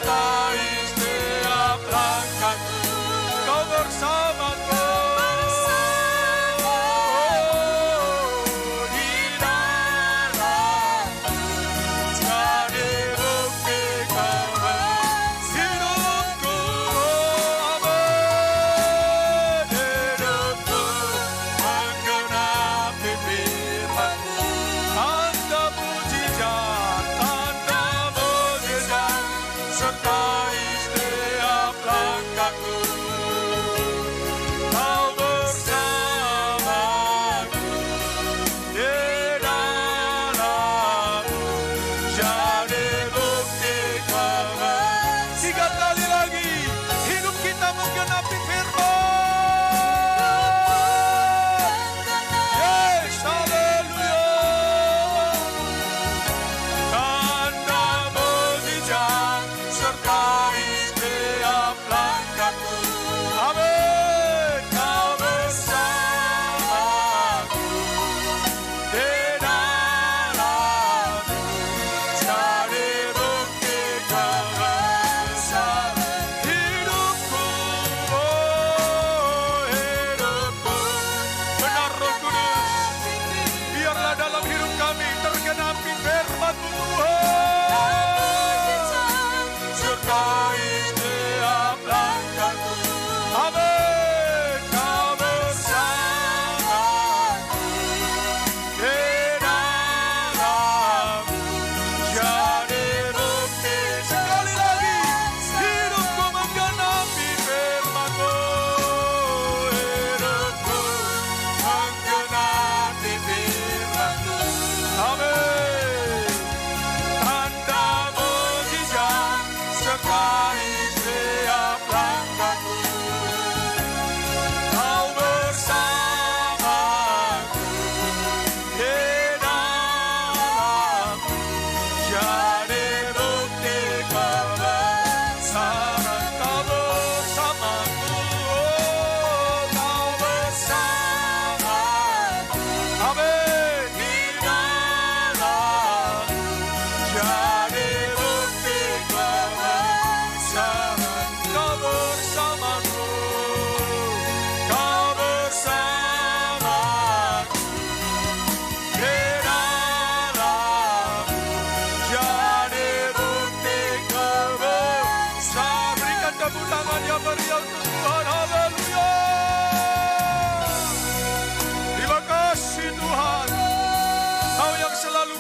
sertai setiap langkahku. Kau bersamaku.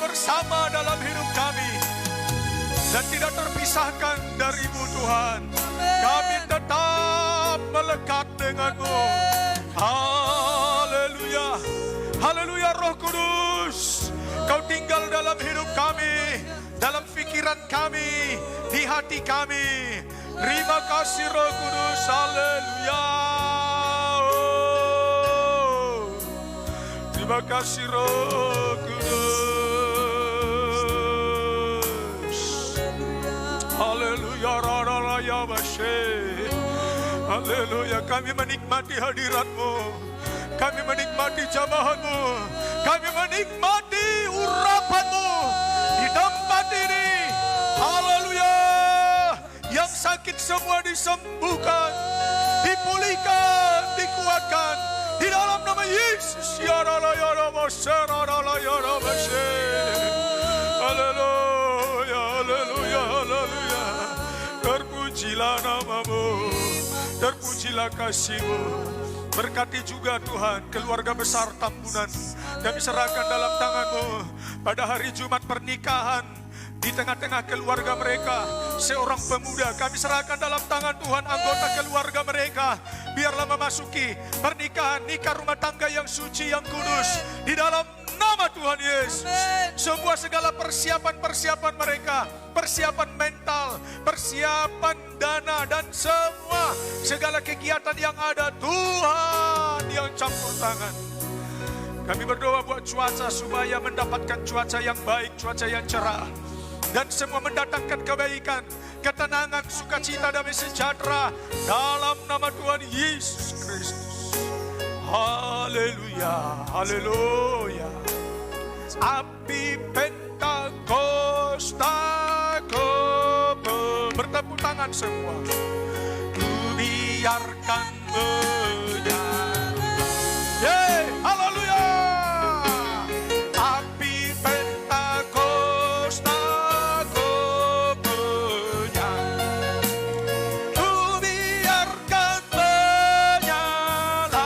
Bersama dalam hidup kami dan tidak terpisahkan dari-Mu Tuhan. Kami tetap melekat dengan-Mu. Haleluya, haleluya. Roh Kudus, Kau tinggal dalam hidup kami, dalam pikiran kami, di hati kami. Terima kasih Roh Kudus. Haleluya. Terima kasih Roh Kudus. Haleluya, raraya bashe. Haleluya, kami menikmati hadirat-Mu. Kami menikmati jamahan-Mu. Kami menikmati urapan-Mu di tempat ini. Haleluya. Yang sakit semua disembuhkan, dipulihkan, dikuatkan di dalam nama Yesus. Ya raraya bashe, raraya bashe. Haleluya, haleluya, haleluya. Terpujilah nama-Mu, terpujilah kasih-Mu. Berkati juga Tuhan keluarga besar Tambunan. Kami serahkan dalam tangan-Mu pada hari Jumat pernikahan. Di tengah-tengah keluarga mereka, seorang pemuda, kami serahkan dalam tangan Tuhan anggota keluarga mereka. Biarlah memasuki pernikahan, nikah rumah tangga yang suci, yang kudus. Di dalam nama Tuhan Yesus. Semua segala persiapan-persiapan mereka, persiapan mental, persiapan dana, dan semua segala kegiatan yang ada, Tuhan yang campur tangan. Kami berdoa buat cuaca supaya mendapatkan cuaca yang baik, cuaca yang cerah. Dan semua mendatangkan kebaikan, ketenangan, sukacita, damai sejahtera dalam nama Tuhan Yesus Kristus. Haleluya, haleluya. Api Pentakosta ku Bertepuk tangan semua. Ku biarkan menyala. Yeay, haleluya. Api Pentakosta ku menyala. Ku biarkan menyala,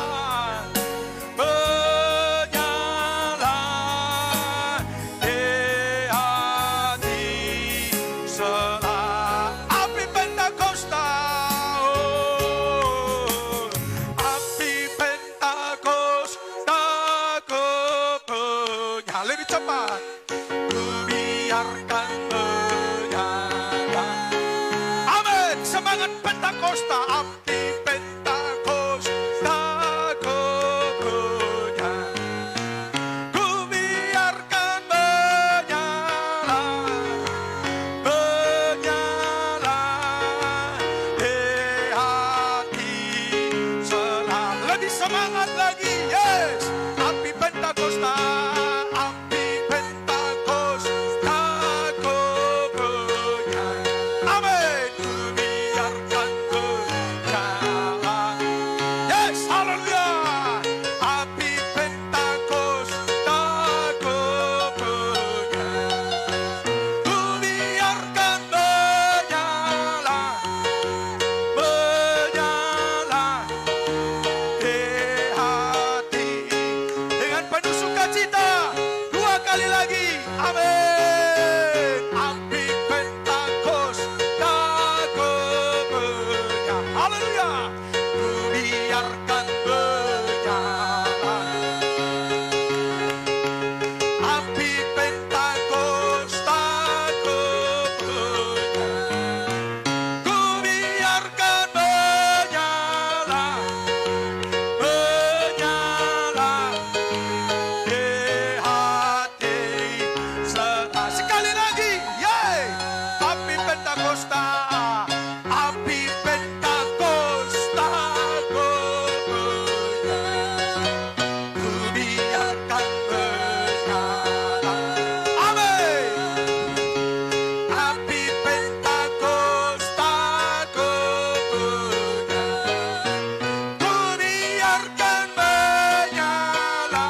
menyala di hati selalu. Api Pentakosta, oh, api Pentakosta ku menyala. Lebih cepat. Ku biarkan menyala. Amin. Semangat Pentakosta, api Pentakosta ku menyala. Ku biarkan menyala, menyala di hati selalu. Lebih semangat lagi, yes. Api Pentakosta, api Pentakosta ku menyala. Amin. Ku biarkan menyala. Yes, haleluya. Api Pentakosta ku menyala. Ku biarkan menyala, menyala di hati. Dengan penuh sukacita, dua kali lagi. Amin. Api Pentakosta ku menyala. Haleluya. Ku biarkan menyala. Api Pentakosta ku menyala. Ku biarkan menyala, menyala di hati selalu. Sekali lagi, yeay. Api Pentakosta, api Pentakosta ku menyala. Ku biarkan menyala. Amin. Api Pentakosta ku menyala. Ku biarkan menyala,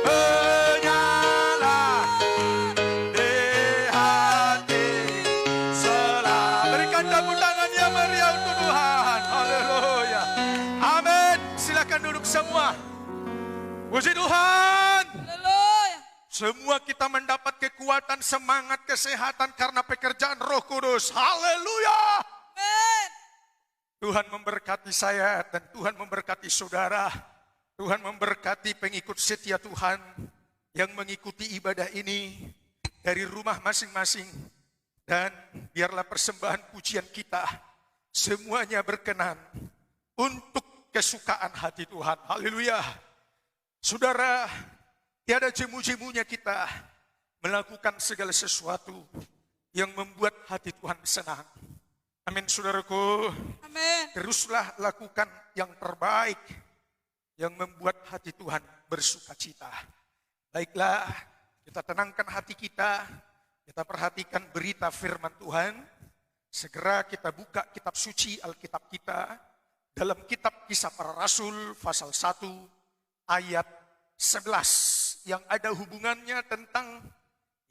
menyala di hati selalu. Berikan tepuk tangan yang meriah untuk Tuhan. Haleluya. Amin. Silakan duduk semua. Puji Tuhan. Haleluya. Semua kita mendapat kekuatan, semangat, kesehatan karena pekerjaan Roh Kudus. Haleluya. Amin. Tuhan memberkati saya dan Tuhan memberkati saudara. Tuhan memberkati pengikut setia Tuhan yang mengikuti ibadah ini dari rumah masing-masing. Dan biarlah persembahan pujian kita semuanya berkenan untuk kesukaan hati Tuhan. Haleluya. Saudara, tiada jemu-jemunya kita melakukan segala sesuatu yang membuat hati Tuhan senang. Amin, saudaraku. Amin. Teruslah lakukan yang terbaik yang membuat hati Tuhan bersukacita. Baiklah, kita tenangkan hati kita. Kita perhatikan berita firman Tuhan. Segera kita buka kitab suci Alkitab kita dalam kitab Kisah Para Rasul pasal 1 ayat 11 yang ada hubungannya tentang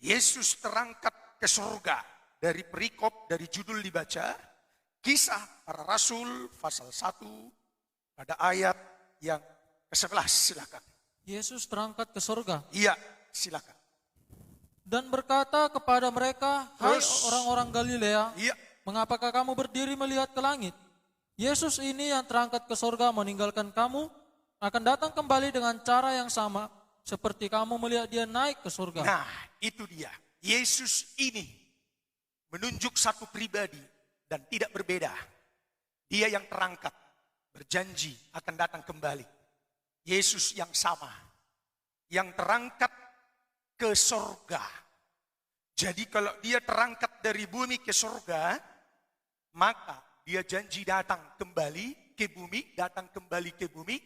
Yesus terangkat ke surga. Dari perikop, dari judul dibaca, Kisah Para Rasul pasal 1 pada ayat yang ke-11. Silakan. Yesus terangkat ke surga Iya, silakan. dan berkata kepada mereka, "Hai Terus. orang-orang Galilea, Iya, mengapakah kamu berdiri melihat ke langit? Yesus ini yang terangkat ke surga meninggalkan kamu, akan datang kembali dengan cara yang sama, seperti kamu melihat dia naik ke surga." nah itu dia. Yesus ini menunjuk satu pribadi dan tidak berbeda. Dia yang terangkat, berjanji akan datang kembali. Yesus yang sama, yang terangkat ke surga. Jadi kalau dia terangkat dari bumi ke surga, maka dia janji datang kembali ke bumi, datang kembali ke bumi.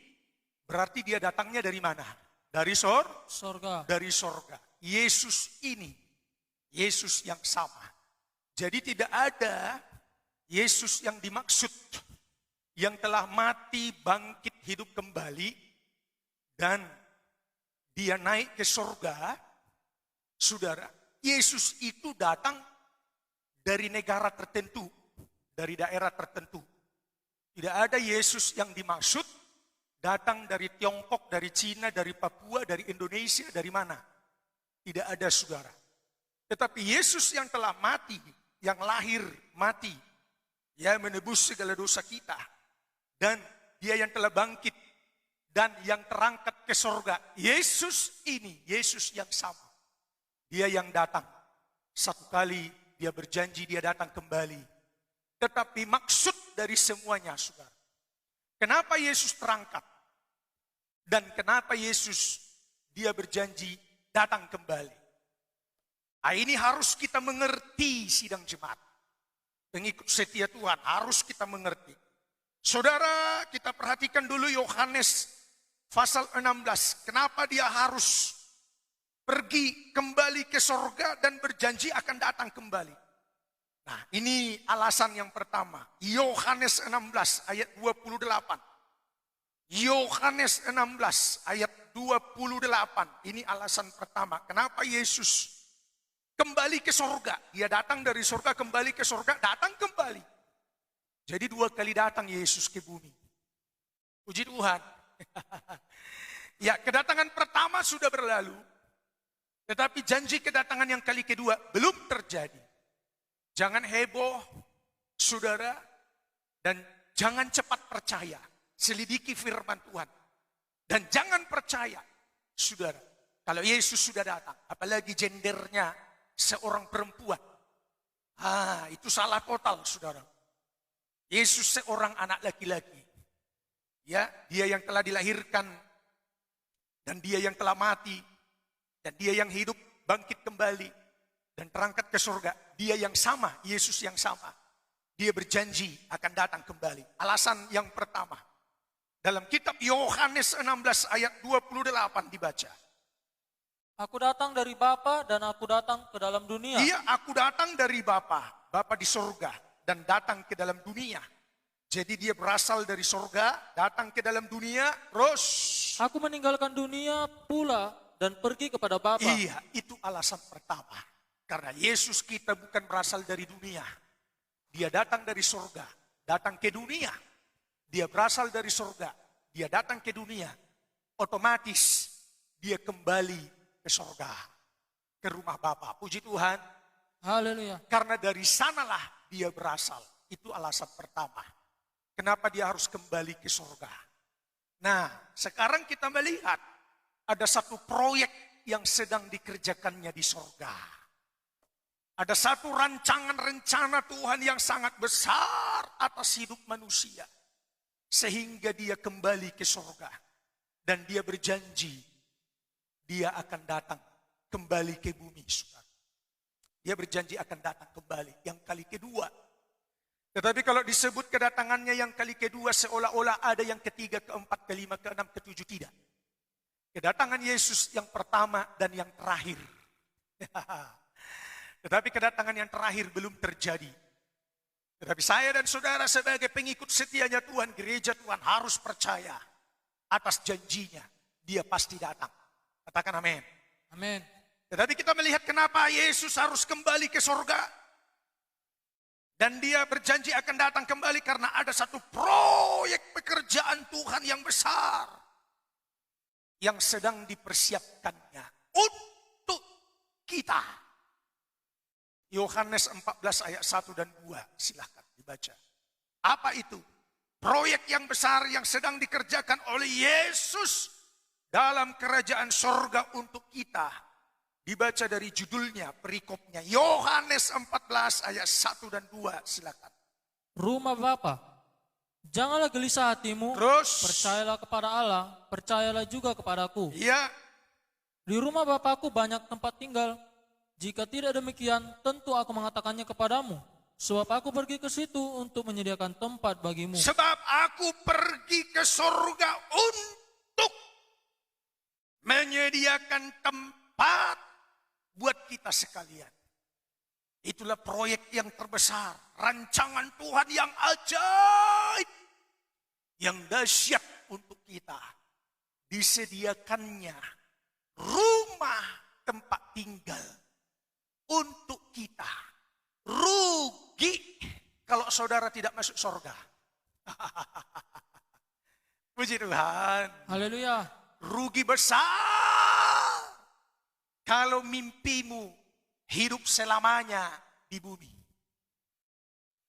Berarti dia datangnya dari mana? Dari Surga. Dari surga. Yesus ini, Yesus yang sama. Jadi tidak ada Yesus yang dimaksud yang telah mati, bangkit, hidup kembali, dan dia naik ke surga. Saudara, Yesus itu datang dari negara tertentu, dari daerah tertentu. Tidak ada Yesus yang dimaksud datang dari Tiongkok, dari Cina, dari Papua, dari Indonesia, dari mana. Tidak ada, saudara. Tetapi Yesus yang telah mati, yang lahir mati, dia menebus segala dosa kita. Dan dia yang telah bangkit dan yang terangkat ke surga. Yesus ini, Yesus yang sama. Dia yang datang. Satu kali dia berjanji dia datang kembali. Tetapi maksud dari semuanya, saudara. Kenapa Yesus terangkat? Dan kenapa Yesus dia berjanji datang kembali? Nah, ini harus kita mengerti, sidang jemaat. Pengikut setia Tuhan harus kita mengerti. Saudara, kita perhatikan dulu Yohanes pasal 16. Kenapa dia harus pergi kembali ke sorga dan berjanji akan datang kembali. Nah, ini alasan yang pertama. Yohanes 16 ayat 28. Yohanes 16 ayat 28. Ini alasan pertama. Kenapa Yesus kembali ke sorga? Dia datang dari sorga, kembali ke sorga, datang kembali. Jadi 2 kali datang Yesus ke bumi. Puji Tuhan. Ya, kedatangan pertama sudah berlalu. Tetapi janji kedatangan yang kali kedua belum terjadi. Jangan heboh, saudara. Dan jangan cepat percaya. Selidiki firman Tuhan. Dan jangan percaya, saudara. Kalau Yesus sudah datang, apalagi gendernya seorang perempuan. Itu salah total, saudara. Yesus seorang anak laki-laki. Ya, dia yang telah dilahirkan dan dia yang telah mati dan dia yang hidup bangkit kembali dan terangkat ke surga. Dia yang sama, Yesus yang sama. Dia berjanji akan datang kembali. Alasan yang pertama. Dalam kitab Yohanes 16 ayat 28 dibaca. Aku datang dari Bapa dan aku datang ke dalam dunia. Iya, aku datang dari Bapa, Bapa di surga. Dan datang ke dalam dunia. Jadi dia berasal dari surga, datang ke dalam dunia, terus. Aku meninggalkan dunia pula dan pergi kepada Bapa. Iya, itu alasan pertama. Karena Yesus kita bukan berasal dari dunia. Dia datang dari surga, datang ke dunia. Dia berasal dari surga, dia datang ke dunia. Otomatis dia kembali ke surga, ke rumah Bapa. Puji Tuhan. Haleluya. Karena dari sanalah dia berasal. Itu alasan pertama. Kenapa dia harus kembali ke surga. Nah, sekarang kita melihat ada satu proyek yang sedang dikerjakannya di surga. Ada satu rancangan rencana Tuhan yang sangat besar atas hidup manusia. Sehingga dia kembali ke surga. Dan dia berjanji dia akan datang kembali ke bumi, saudara. Dia berjanji akan datang kembali yang kali kedua. Tetapi kalau disebut kedatangannya yang kali kedua seolah-olah ada yang ketiga, keempat, kelima, keenam, ketujuh. Tidak. Kedatangan Yesus yang pertama dan yang terakhir. Tetapi kedatangan yang terakhir belum terjadi. Tetapi saya dan saudara sebagai pengikut setianya Tuhan, gereja Tuhan harus percaya atas janjinya. Dia pasti datang. Katakan amin. Amin. Tetapi kita melihat kenapa Yesus harus kembali ke surga. Dan dia berjanji akan datang kembali karena ada satu proyek pekerjaan Tuhan yang besar. Yang sedang dipersiapkannya untuk kita. Yohanes 14 ayat 1 dan 2 silahkan dibaca. Apa itu? Proyek yang besar yang sedang dikerjakan oleh Yesus dalam kerajaan surga untuk kita. Dibaca dari judulnya, perikopnya. Yohanes 14 ayat 1 dan 2. Silakan. Rumah Bapa, janganlah gelisah hatimu. Terus. Percayalah kepada Allah, percayalah juga kepadaku. Iya. Di rumah Bapakku banyak tempat tinggal. Jika tidak demikian, tentu aku mengatakannya kepadamu. Sebab aku pergi ke situ untuk menyediakan tempat bagimu. Sebab aku pergi ke surga untuk menyediakan tempat buat kita sekalian. Itulah proyek yang terbesar, rancangan Tuhan yang ajaib, yang dahsyat untuk kita. Disediakannya rumah tempat tinggal untuk kita. Rugi kalau saudara tidak masuk surga. Puji Tuhan. Haleluya. Rugi besar kalau mimpimu hidup selamanya di bumi.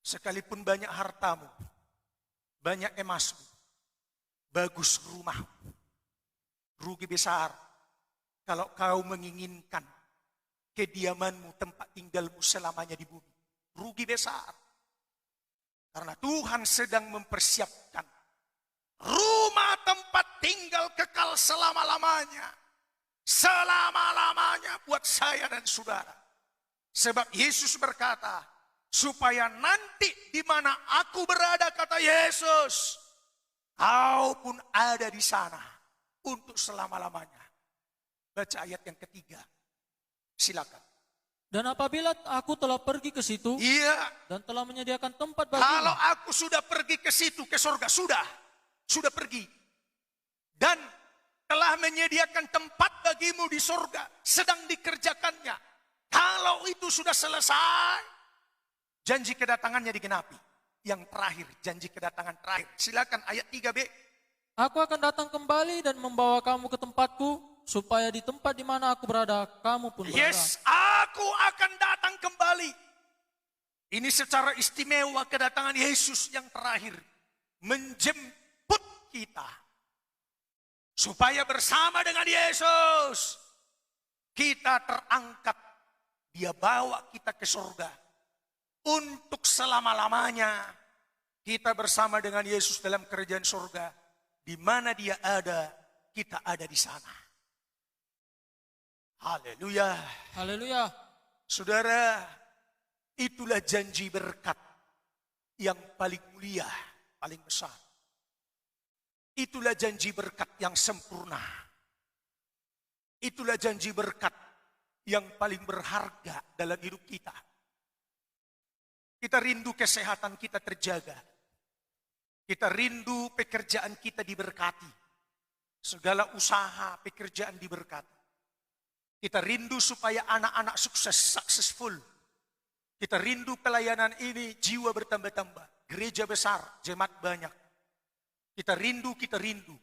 Sekalipun banyak hartamu, banyak emasmu, bagus rumahmu. Rugi besar kalau kau menginginkan kediamanmu, tempat tinggalmu selamanya di bumi. Rugi besar. Karena Tuhan sedang mempersiapkan rumah tempat tinggal kekal selama-lamanya. Selama-lamanya buat saya dan saudara. Sebab Yesus berkata, supaya nanti di mana aku berada, kata Yesus, kau pun ada di sana untuk selama-lamanya. Baca ayat yang ketiga. Silakan. Dan apabila aku telah pergi ke situ Iya. dan telah menyediakan tempat bagimu, Kalau aku sudah pergi ke situ, ke surga, sudah pergi. Dan telah menyediakan tempat bagimu di surga, sedang dikerjakannya. Kalau itu sudah selesai, janji kedatangannya digenapi. Yang terakhir, janji kedatangan terakhir. Silakan ayat 3b. aku akan datang kembali dan membawa kamu ke tempatku, supaya di tempat di mana aku berada, kamu pun berada. Yes, aku akan datang kembali. Ini secara istimewa kedatangan Yesus yang terakhir. Menjemput kita. Supaya bersama dengan Yesus, kita terangkat. Dia bawa kita ke surga. Untuk selama-lamanya, kita bersama dengan Yesus dalam kerajaan surga. Di mana dia ada, kita ada di sana. Haleluya. Haleluya. Saudara, itulah janji berkat yang paling mulia, paling besar. Itulah janji berkat yang sempurna. Itulah janji berkat yang paling berharga dalam hidup kita. Kita rindu kesehatan kita terjaga. Kita rindu pekerjaan kita diberkati. Segala usaha pekerjaan diberkati. Kita rindu supaya anak-anak sukses, successful. Kita rindu pelayanan ini jiwa bertambah-tambah. Gereja besar, jemaat banyak. Kita rindu.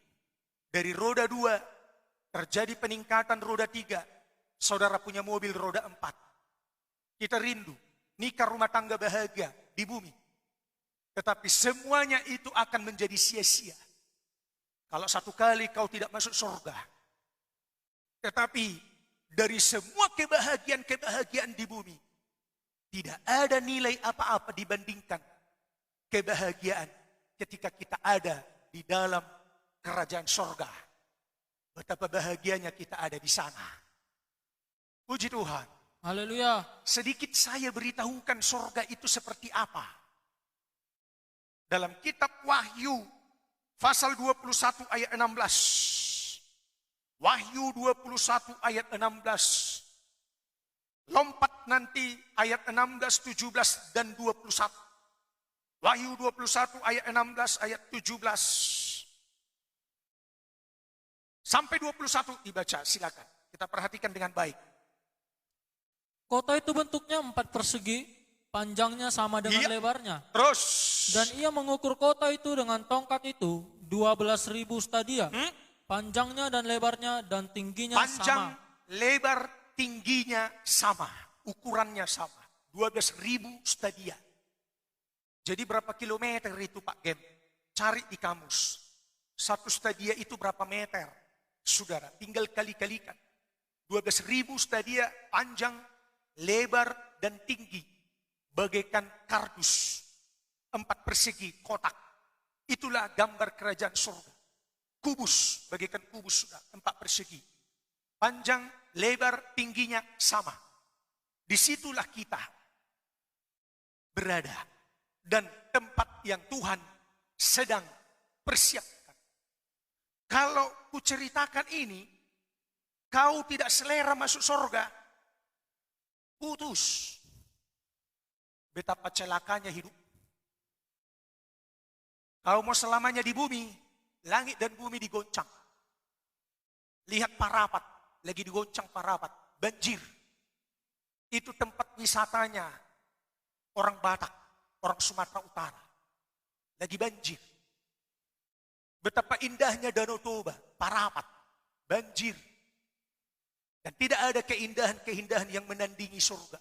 Dari roda 2 terjadi peningkatan roda 3. Saudara punya mobil roda 4. Kita rindu. Nikah rumah tangga bahagia di bumi. Tetapi semuanya itu akan menjadi sia-sia. Kalau satu kali kau tidak masuk surga. Tetapi dari semua kebahagiaan di bumi, tidak ada nilai apa-apa dibandingkan kebahagiaan ketika kita ada di dalam kerajaan surga. Betapa bahagianya kita ada di sana. Puji Tuhan. Haleluya. Sedikit saya beritahukan surga itu seperti apa. Dalam kitab Wahyu, pasal 21 ayat 16. Wahyu 21 ayat 16. Lompat nanti ayat 16, 17 dan 21. Wahyu 21 ayat 16, ayat 17. Sampai 21 dibaca, silakan. Kita perhatikan dengan baik. Kota itu bentuknya 4 persegi, panjangnya sama dengan Iya. lebarnya. Terus. Dan ia mengukur kota itu dengan tongkat itu 12.000 stadia. Panjangnya dan lebarnya dan tingginya Panjang, sama. lebar, tingginya sama. Ukurannya sama. 12.000 stadia. Jadi berapa kilometer itu Pak Gem? Cari di kamus. 1 stadia itu berapa meter? Saudara, tinggal kali-kalikan. 12.000 stadia panjang, lebar, dan tinggi. Bagaikan kardus. 4 persegi kotak. Itulah gambar kerajaan surga. Kubus, bagaikan kubus sudah, 4 persegi. Panjang, lebar, tingginya sama. Disitulah kita berada. Dan tempat yang Tuhan sedang persiapkan. Kalau kuceritakan ini, kau tidak selera masuk surga, putus. Betapa celakanya hidup. Kau mau selamanya di bumi, langit dan bumi digoncang. Lihat Parapat, lagi digoncang Parapat, banjir. Itu tempat wisatanya orang Batak, orang Sumatera Utara. Lagi banjir. Betapa indahnya Danau Toba, Parapat, banjir. Dan tidak ada keindahan-keindahan yang menandingi surga.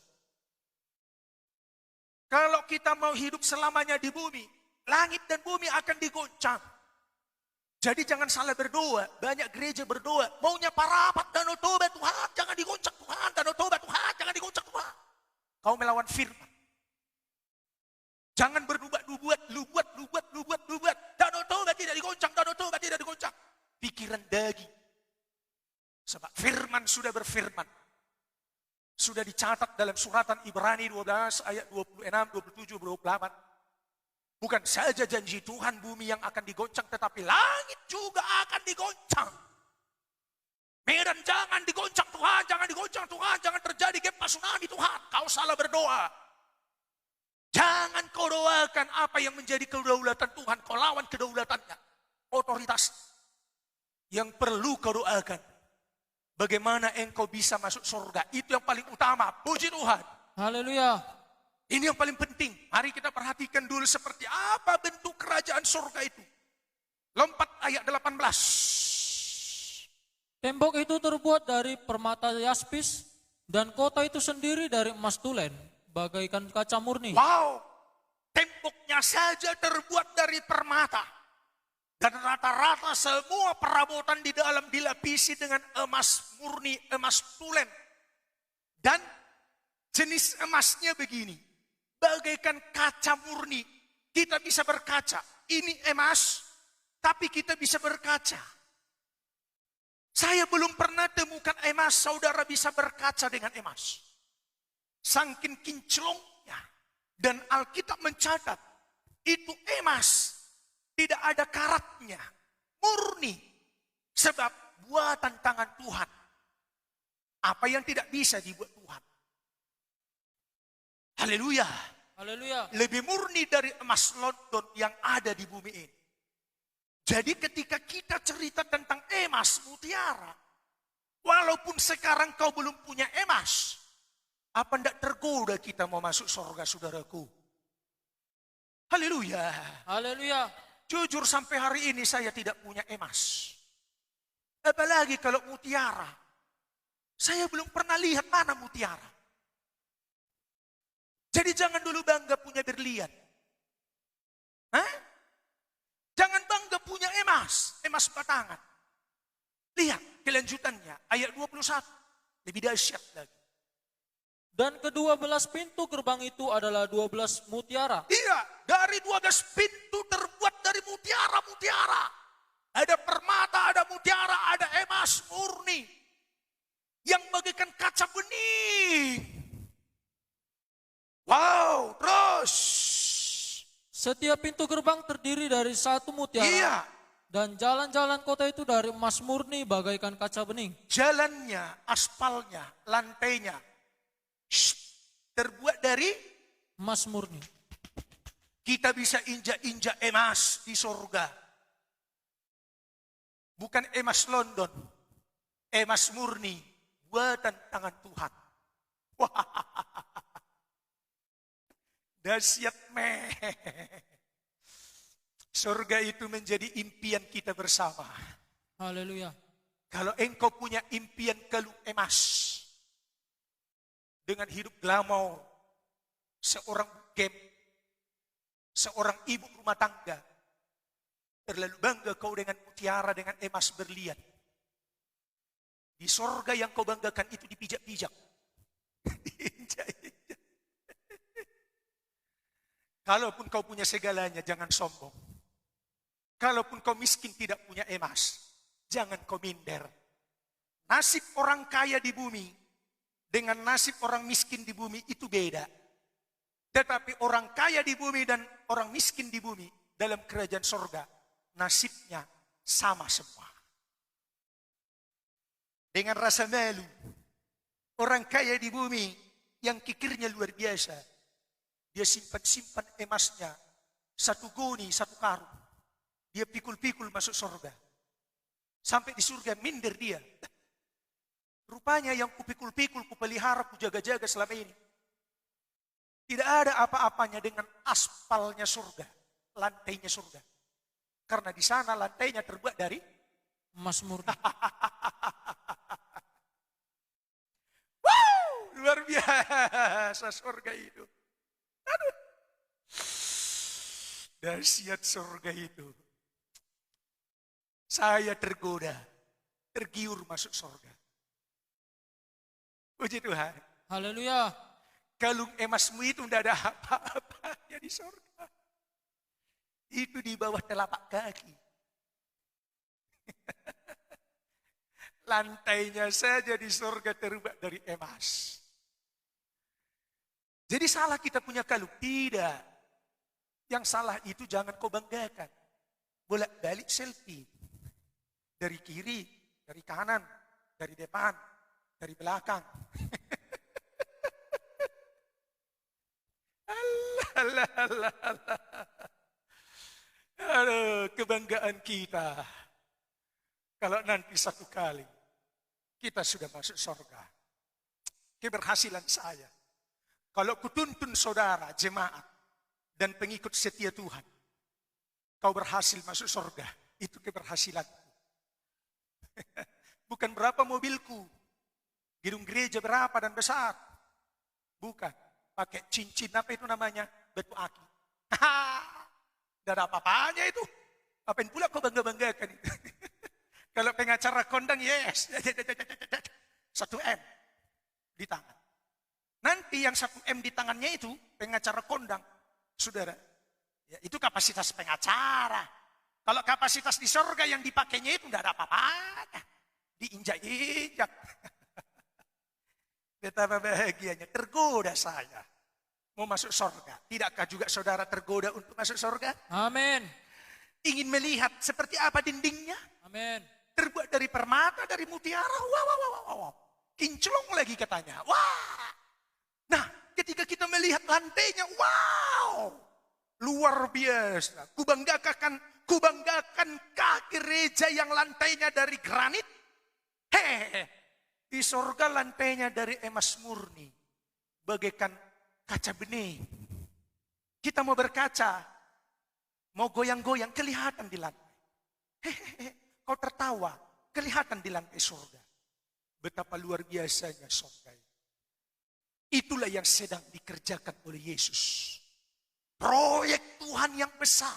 Kalau kita mau hidup selamanya di bumi, langit dan bumi akan digoncang. Jadi jangan salah berdoa. Banyak gereja berdoa. Maunya Parapat, Danau Toba, Tuhan jangan digoncang Tuhan. Danau Toba, Tuhan jangan digoncang Tuhan. Kau melawan firman. Jangan bernubuat. Danau Toba tidak digoncang, Danau Toba tidak digoncang. Pikiran daging. Sebab firman sudah berfirman. Sudah dicatat dalam suratan Ibrani 12 ayat 26, 27, 28. Bukan saja janji Tuhan bumi yang akan digoncang, tetapi langit juga akan digoncang. Medan jangan digoncang Tuhan, jangan digoncang Tuhan, jangan terjadi gempa tsunami Tuhan. Kau salah berdoa. Jangan kau doakan apa yang menjadi kedaulatan Tuhan, kau lawan kedaulatannya. Otoritas yang perlu kau doakan. Bagaimana engkau bisa masuk surga, itu yang paling utama. Puji Tuhan. Haleluya. Ini yang paling penting. Mari kita perhatikan dulu seperti apa bentuk kerajaan surga itu. Lompat ayat 18. Tembok itu terbuat dari permata yaspis dan kota itu sendiri dari emas tulen, bagaikan kaca murni. Wow, temboknya saja terbuat dari permata. Dan rata-rata semua perabotan di dalam dilapisi dengan emas murni, emas tulen. Dan jenis emasnya begini, bagaikan kaca murni. Kita bisa berkaca, ini emas, tapi kita bisa berkaca. Saya belum pernah temukan emas, saudara bisa berkaca dengan emas. Sangkin kinclongnya. Dan Alkitab mencatat, itu emas. Tidak ada karatnya, murni. Sebab buatan tangan Tuhan. Apa yang tidak bisa dibuat Tuhan. Haleluya. Haleluya. Lebih murni dari emas London yang ada di bumi ini. Jadi ketika kita cerita tentang emas mutiara, walaupun sekarang kau belum punya emas, apa tidak tergoda kita mau masuk surga, saudaraku? Haleluya. Haleluya. Jujur sampai hari ini saya tidak punya emas. Apalagi kalau mutiara. Saya belum pernah lihat mana mutiara. Jadi jangan dulu bangga punya berlian. Hah? Jangan bangga punya emas. Emas batangan. Lihat kelanjutannya. Ayat 21. Lebih dahsyat lagi. Dan kedua belas pintu gerbang itu adalah 12 mutiara. Iya, dari 12 pintu terbuat dari mutiara-mutiara. Ada permata, ada mutiara, ada emas murni. Yang bagaikan kaca bening. Wow, terus. Setiap pintu gerbang terdiri dari satu mutiara. Iya. Dan jalan-jalan kota itu dari emas murni bagaikan kaca bening. Jalannya, aspalnya, lantainya. Terbuat dari Emas murni. kita bisa injak-injak emas di surga. Bukan emas London. Emas murni. Buatan tangan Tuhan. Wah. Dahsyat meh. Surga itu menjadi impian kita bersama. Haleluya. Kalau engkau punya impian keluh emas. Dengan hidup glamor, seorang bukem, seorang ibu rumah tangga, terlalu bangga kau dengan mutiara, dengan emas berlian. Di sorga yang kau banggakan itu dipijak-pijak. Diinjak-injak. Kalaupun kau punya segalanya, jangan sombong. Kalaupun kau miskin tidak punya emas, jangan kau minder. Nasib orang kaya di bumi dengan nasib orang miskin di bumi itu beda. Tetapi orang kaya di bumi dan orang miskin di bumi dalam kerajaan surga, nasibnya sama semua. Dengan rasa malu, orang kaya di bumi yang kikirnya luar biasa, Dia simpan-simpan emasnya. Satu goni, satu karung. Dia pikul-pikul masuk surga. Sampai di surga minder dia. Rupanya yang kupikul-pikul, kupelihara, kujaga-jaga selama ini. Tidak ada apa-apanya dengan aspalnya surga. Lantainya surga. Karena di sana lantainya terbuat dari Emas murni. wow, luar biasa surga itu. Aduh. Dahsyat surga itu. Saya tergoda, tergiur masuk surga. Puji Tuhan. Haleluya. Kalung emasmu itu tidak ada apa-apanya di surga. Itu di bawah telapak kaki. Lantainya saja di surga terbuat dari emas. Jadi salah kita punya kalung? Tidak. Yang salah itu jangan kau banggakan. Bolak-balik selfie. Dari kiri, dari kanan, dari depan, dari belakang. Allah, Allah, Allah. Aduh, kebanggaan kita. Kalau nanti satu kali kita sudah masuk surga. Keberhasilan saya. Kalau kutuntun saudara, jemaat, dan pengikut setia Tuhan. Kau berhasil masuk surga. Itu keberhasilanku. Bukan berapa mobilku. Gedung gereja berapa dan besar. Bukan. Pakai cincin apa itu namanya? Batu aki. Tidak ada apa-apanya itu. Apain pula kau bangga-banggakan itu. Kalau pengacara kondang, yes. 1M di tangan. Nanti yang 1M di tangannya itu pengacara kondang. Saudara, ya, itu kapasitas pengacara. Kalau kapasitas di surga yang dipakainya itu tidak ada apa-apanya. Diinjak-injak. Betapa bahagianya. Tergoda saya. Mau masuk surga. Tidakkah juga saudara tergoda untuk masuk surga? Amin. Ingin melihat seperti apa dindingnya? Amin. Terbuat dari permata, dari mutiara. Wow, wow, wow, wow. Kinclong lagi katanya. Wah. Nah, ketika kita melihat lantainya, wow. Luar biasa. Kubanggakan gereja yang lantainya dari granit. Hehehe. Di surga lantainya dari emas murni. Bagaikan kaca bening. Kita mau berkaca. Mau goyang-goyang, kelihatan di lantai. Hehehe. Kau tertawa, kelihatan di lantai surga. Betapa luar biasanya surga. Itulah yang sedang dikerjakan oleh Yesus. Proyek Tuhan yang besar.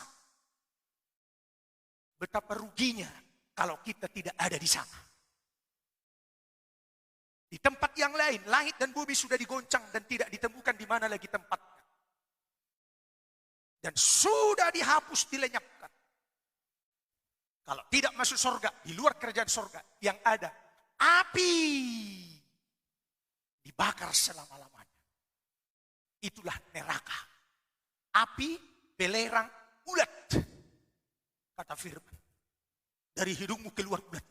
Betapa ruginya kalau kita tidak ada di sana. Di tempat yang lain, langit dan bumi sudah digoncang dan tidak ditemukan di mana lagi tempatnya. Dan sudah dihapus, dilenyapkan. Kalau tidak masuk surga, di luar kerajaan surga, yang ada api. Dibakar selama-lamanya. Itulah neraka. Api, belerang, ulat. Kata firman. Dari hidungmu keluar ulat.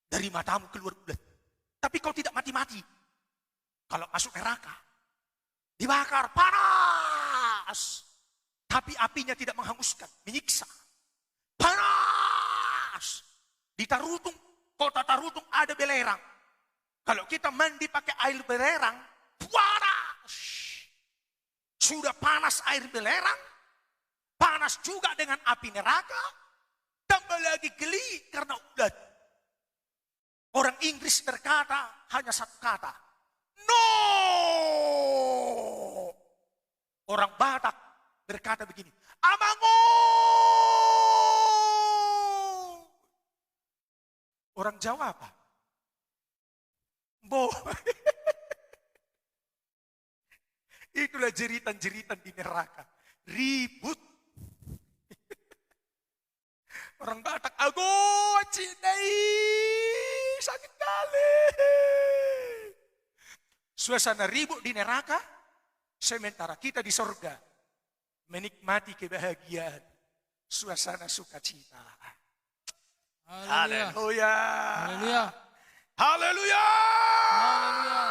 Dari matamu keluar ulat. Tapi kau tidak mati-mati. Kalau masuk neraka. Dibakar, panas. Tapi apinya tidak menghanguskan, menyiksa. Panas. Di Tarutung, kota Tarutung ada belerang. Kalau kita mandi pakai air belerang, panas. Sudah panas air belerang, panas juga dengan api neraka, tambah lagi geli karena ulat. Orang Inggris berkata hanya satu kata, no. Orang Batak berkata begini, amango. Orang Jawa apa? Bo. Itulah jeritan-jeritan di neraka. Ribut. Orang Batak, ago, cintai, sakit kali. Suasana ribut di neraka, sementara kita di surga menikmati kebahagiaan, suasana sukacita. Haleluya. Haleluya. Haleluya. Haleluya. Haleluya.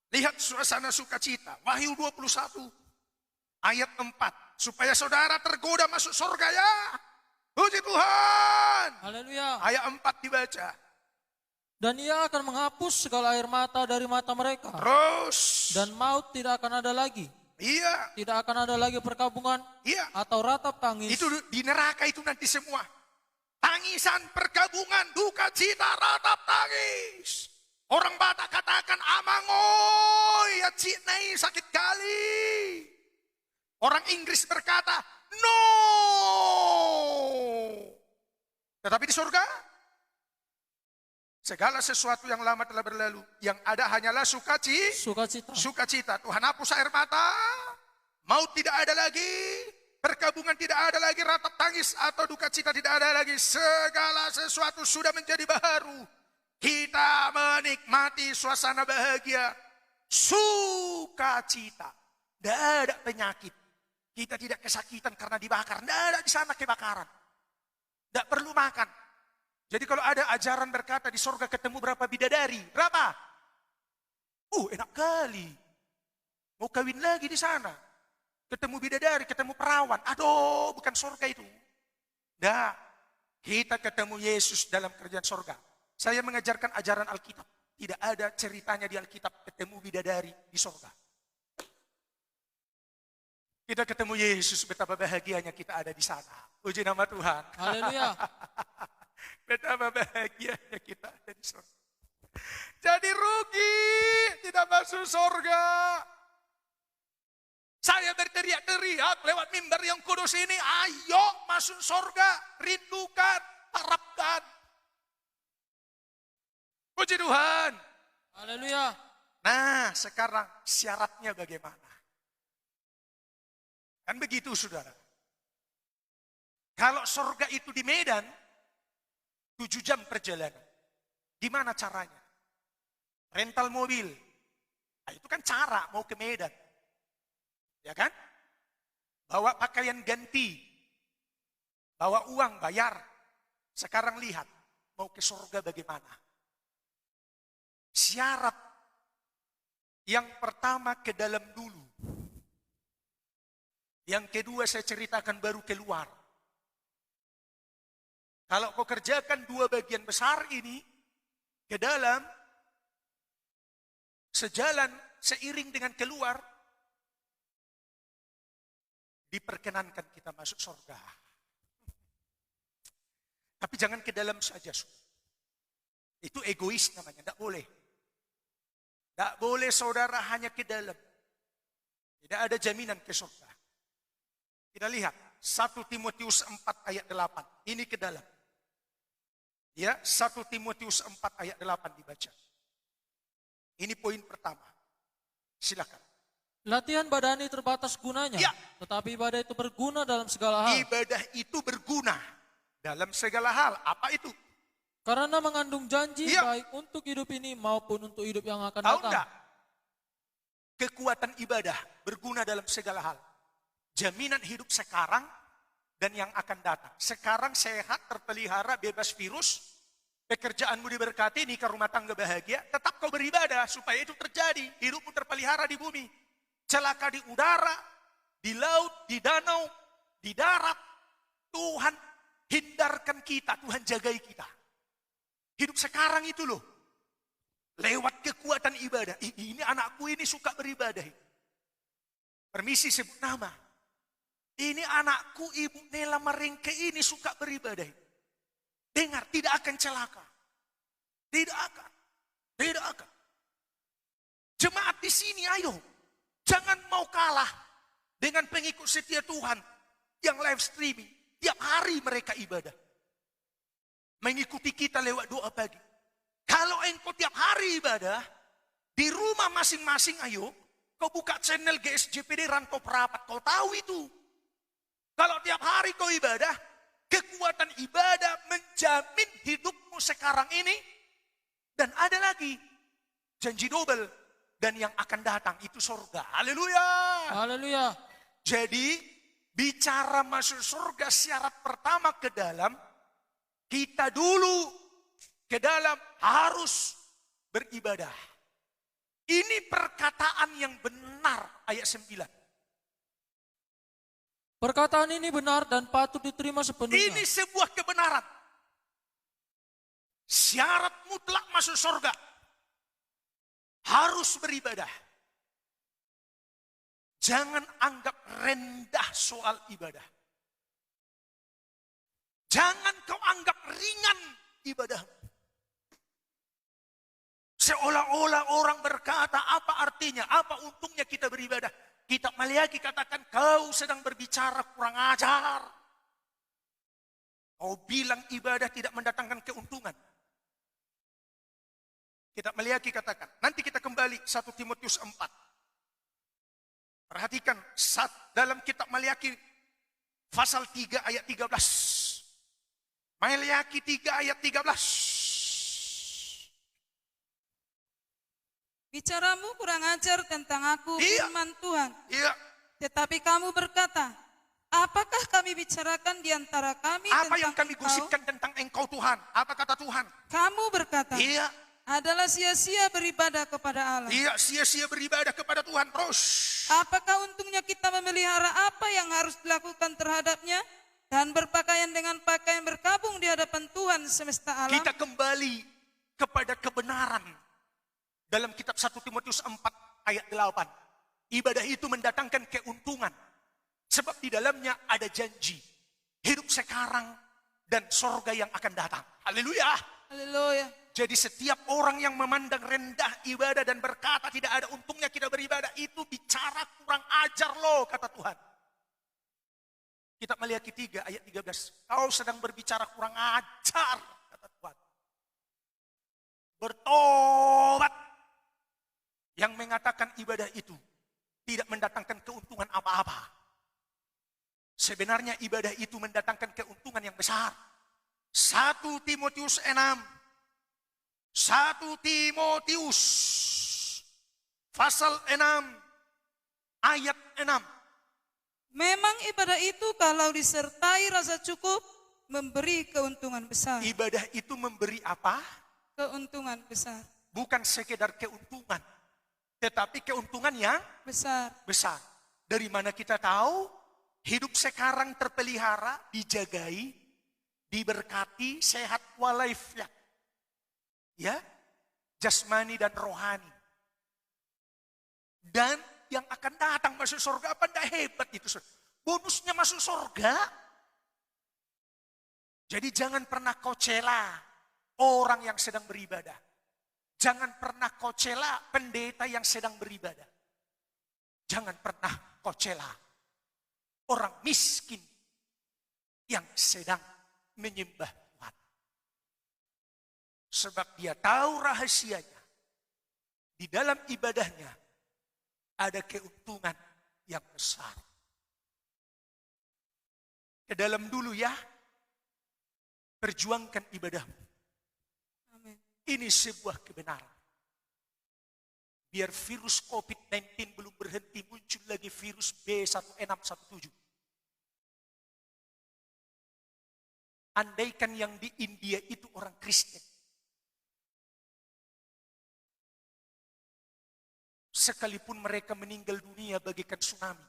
Lihat suasana sukacita. Wahyu 21 ayat 4. Supaya saudara tergoda masuk surga ya. Puji Tuhan. Haleluya. Ayat 4 dibaca. Dan ia akan menghapus segala air mata dari mata mereka. Terus. Dan maut tidak akan ada lagi. Iya. Tidak akan ada lagi perkabungan Iya. atau ratap tangis. Itu di neraka itu nanti semua. Tangisan, perkabungan, duka cita, ratap tangis. Orang Batak katakan amangoy, ya cinai sakit kali. Orang Inggris berkata no. Tetapi di surga segala sesuatu yang lama telah berlalu. Yang ada hanyalah Sukacita. sukacita. Tuhan hapus air mata. Maut tidak ada lagi. Perkabungan tidak ada lagi. Ratap tangis atau duka cita tidak ada lagi. Segala sesuatu sudah menjadi baru. Kita menikmati suasana bahagia. Sukacita. Tidak ada penyakit. Kita tidak kesakitan karena dibakar. Tidak ada di sana kebakaran. Tidak perlu makan. Jadi kalau ada ajaran berkata di surga ketemu berapa bidadari? Berapa? Enak kali. Mau kawin lagi di sana. Ketemu bidadari, ketemu perawan. Aduh, bukan surga itu. Nah, kita ketemu Yesus dalam kerjaan surga. Saya mengajarkan ajaran Alkitab. Tidak ada ceritanya di Alkitab ketemu bidadari di surga. Kita ketemu Yesus, betapa bahagianya kita ada di sana. Puji nama Tuhan. Haleluya. Betapa bahagianya kita ada di surga. Jadi rugi tidak masuk surga. Saya berteriak-teriak lewat mimbar yang kudus ini. Ayo masuk surga. Rindukan, harapkan. Puji Tuhan. Haleluya. Nah sekarang syaratnya bagaimana? Kan begitu saudara. Kalau surga itu di Medan, 7 jam perjalanan. Gimana caranya? Rental mobil. Nah, itu kan cara mau ke Medan. Ya kan? Bawa pakaian ganti. Bawa uang bayar. Sekarang lihat. Mau ke surga bagaimana? Syarat. Yang pertama ke dalam dulu. Yang kedua saya ceritakan baru keluar. Kalau kau kerjakan 2 bagian besar ini ke dalam, sejalan, seiring dengan keluar, diperkenankan kita masuk surga. Tapi jangan ke dalam saja. Itu egois namanya, tidak boleh. Tidak boleh saudara hanya ke dalam. Tidak ada jaminan ke surga. Kita lihat, 1 Timotius 4 ayat 8. Ini ke dalam. Ya, 1 Timotius 4 ayat 8 dibaca. Ini poin pertama. Silakan. Latihan badani terbatas gunanya, Ya. tetapi ibadah itu berguna dalam segala hal. Ibadah itu berguna dalam segala hal. Apa itu? Karena mengandung janji Ya. baik untuk hidup ini maupun untuk hidup yang akan Tahu datang. enggak? Kekuatan ibadah berguna dalam segala hal. Jaminan hidup sekarang dan yang akan datang. Sekarang sehat, terpelihara, bebas virus, pekerjaanmu diberkati, nikah rumah tangga bahagia, tetap kau beribadah supaya itu terjadi. Hidupmu terpelihara di bumi. Celaka di udara, di laut, di danau, di darat. Tuhan hindarkan kita, Tuhan jagai kita. Hidup sekarang itu loh. Lewat kekuatan ibadah. Ini anakku ini suka beribadah. Permisi sebut nama. Ini anakku Ibu Nela Marengke ini suka beribadah. Dengar, tidak akan celaka. Tidak akan. Tidak akan. Jemaat di sini ayo. Jangan mau kalah dengan pengikut setia Tuhan yang live streaming. Tiap hari mereka ibadah. Mengikuti kita lewat doa pagi. Kalau engkau tiap hari ibadah, di rumah masing-masing ayo, kau buka channel GSJPD Rantau Perapat. Kau tahu itu. Kalau tiap hari kau ibadah, kekuatan ibadah menjamin hidupmu sekarang ini. Dan ada lagi, janji double. Dan yang akan datang itu surga. Haleluya. Haleluya. Jadi, bicara masuk surga syarat pertama ke dalam, kita dulu ke dalam harus beribadah. Ini perkataan yang benar, ayat 9. Perkataan ini benar dan patut diterima sepenuhnya. Ini sebuah kebenaran. Syarat mutlak masuk surga. Harus beribadah. Jangan anggap rendah soal ibadah. Jangan kau anggap ringan ibadah. Seolah-olah orang berkata, apa artinya, apa untungnya kita beribadah. Kitab Maliaki katakan, kau sedang berbicara kurang ajar. Kau bilang ibadah tidak mendatangkan keuntungan. Kitab Maliaki katakan, nanti kita kembali 1 Timotius 4. Perhatikan, dalam kitab Maliaki, pasal 3 ayat 13. Maliaki 3 ayat 13. Bicaramu kurang ajar tentang aku, Iya. firman Tuhan. Iya, Tetapi kamu berkata, apakah kami bicarakan di antara kami apa tentang yang kami engkau? gosipkan tentang engkau Tuhan? Apa kata Tuhan? Kamu berkata, Iya, adalah sia-sia beribadah kepada Allah. iya, sia-sia beribadah kepada Tuhan terus. Apakah untungnya kita memelihara apa yang harus dilakukan terhadapnya dan berpakaian dengan pakaian berkabung di hadapan Tuhan semesta alam? Kita kembali kepada kebenaran. Dalam kitab 1 Timotius 4 ayat 8. Ibadah itu mendatangkan keuntungan. Sebab di dalamnya ada janji. Hidup sekarang dan sorga yang akan datang. Haleluya. Haleluya. Jadi setiap orang yang memandang rendah ibadah dan berkata tidak ada untungnya kita beribadah. Itu bicara kurang ajar loh, kata Tuhan. Kitab Maliaki 3 ayat 13. Kau sedang berbicara kurang ajar, kata Tuhan. Bertobat. Yang mengatakan ibadah itu tidak mendatangkan keuntungan apa-apa. Sebenarnya ibadah itu mendatangkan keuntungan yang besar. 1 Timotius 6. 1 Timotius pasal 6 ayat 6. Memang ibadah itu kalau disertai rasa cukup memberi keuntungan besar. Ibadah itu memberi apa? Keuntungan besar. Bukan sekedar keuntungan, tetapi keuntungan yang Besar. besar. Dari mana kita tahu? Hidup sekarang terpelihara, dijagai, diberkati, sehat walafiat. Ya, jasmani dan rohani. Dan yang akan datang masuk surga, apa enggak hebat itu? Bonusnya masuk surga. Jadi jangan pernah kau cela orang yang sedang beribadah. Jangan pernah kau cela pendeta yang sedang beribadah. Jangan pernah kau cela orang miskin yang sedang menyembah Tuhan. Sebab dia tahu rahasianya. Di dalam ibadahnya ada keuntungan yang besar. Ke dalam dulu ya. Perjuangkan ibadahmu. Amin. Ini sebuah kebenaran. Biar virus COVID-19 belum berhenti, muncul lagi virus B1617. Andaikan yang di India itu orang Kristen. Sekalipun mereka meninggal dunia bagaikan tsunami.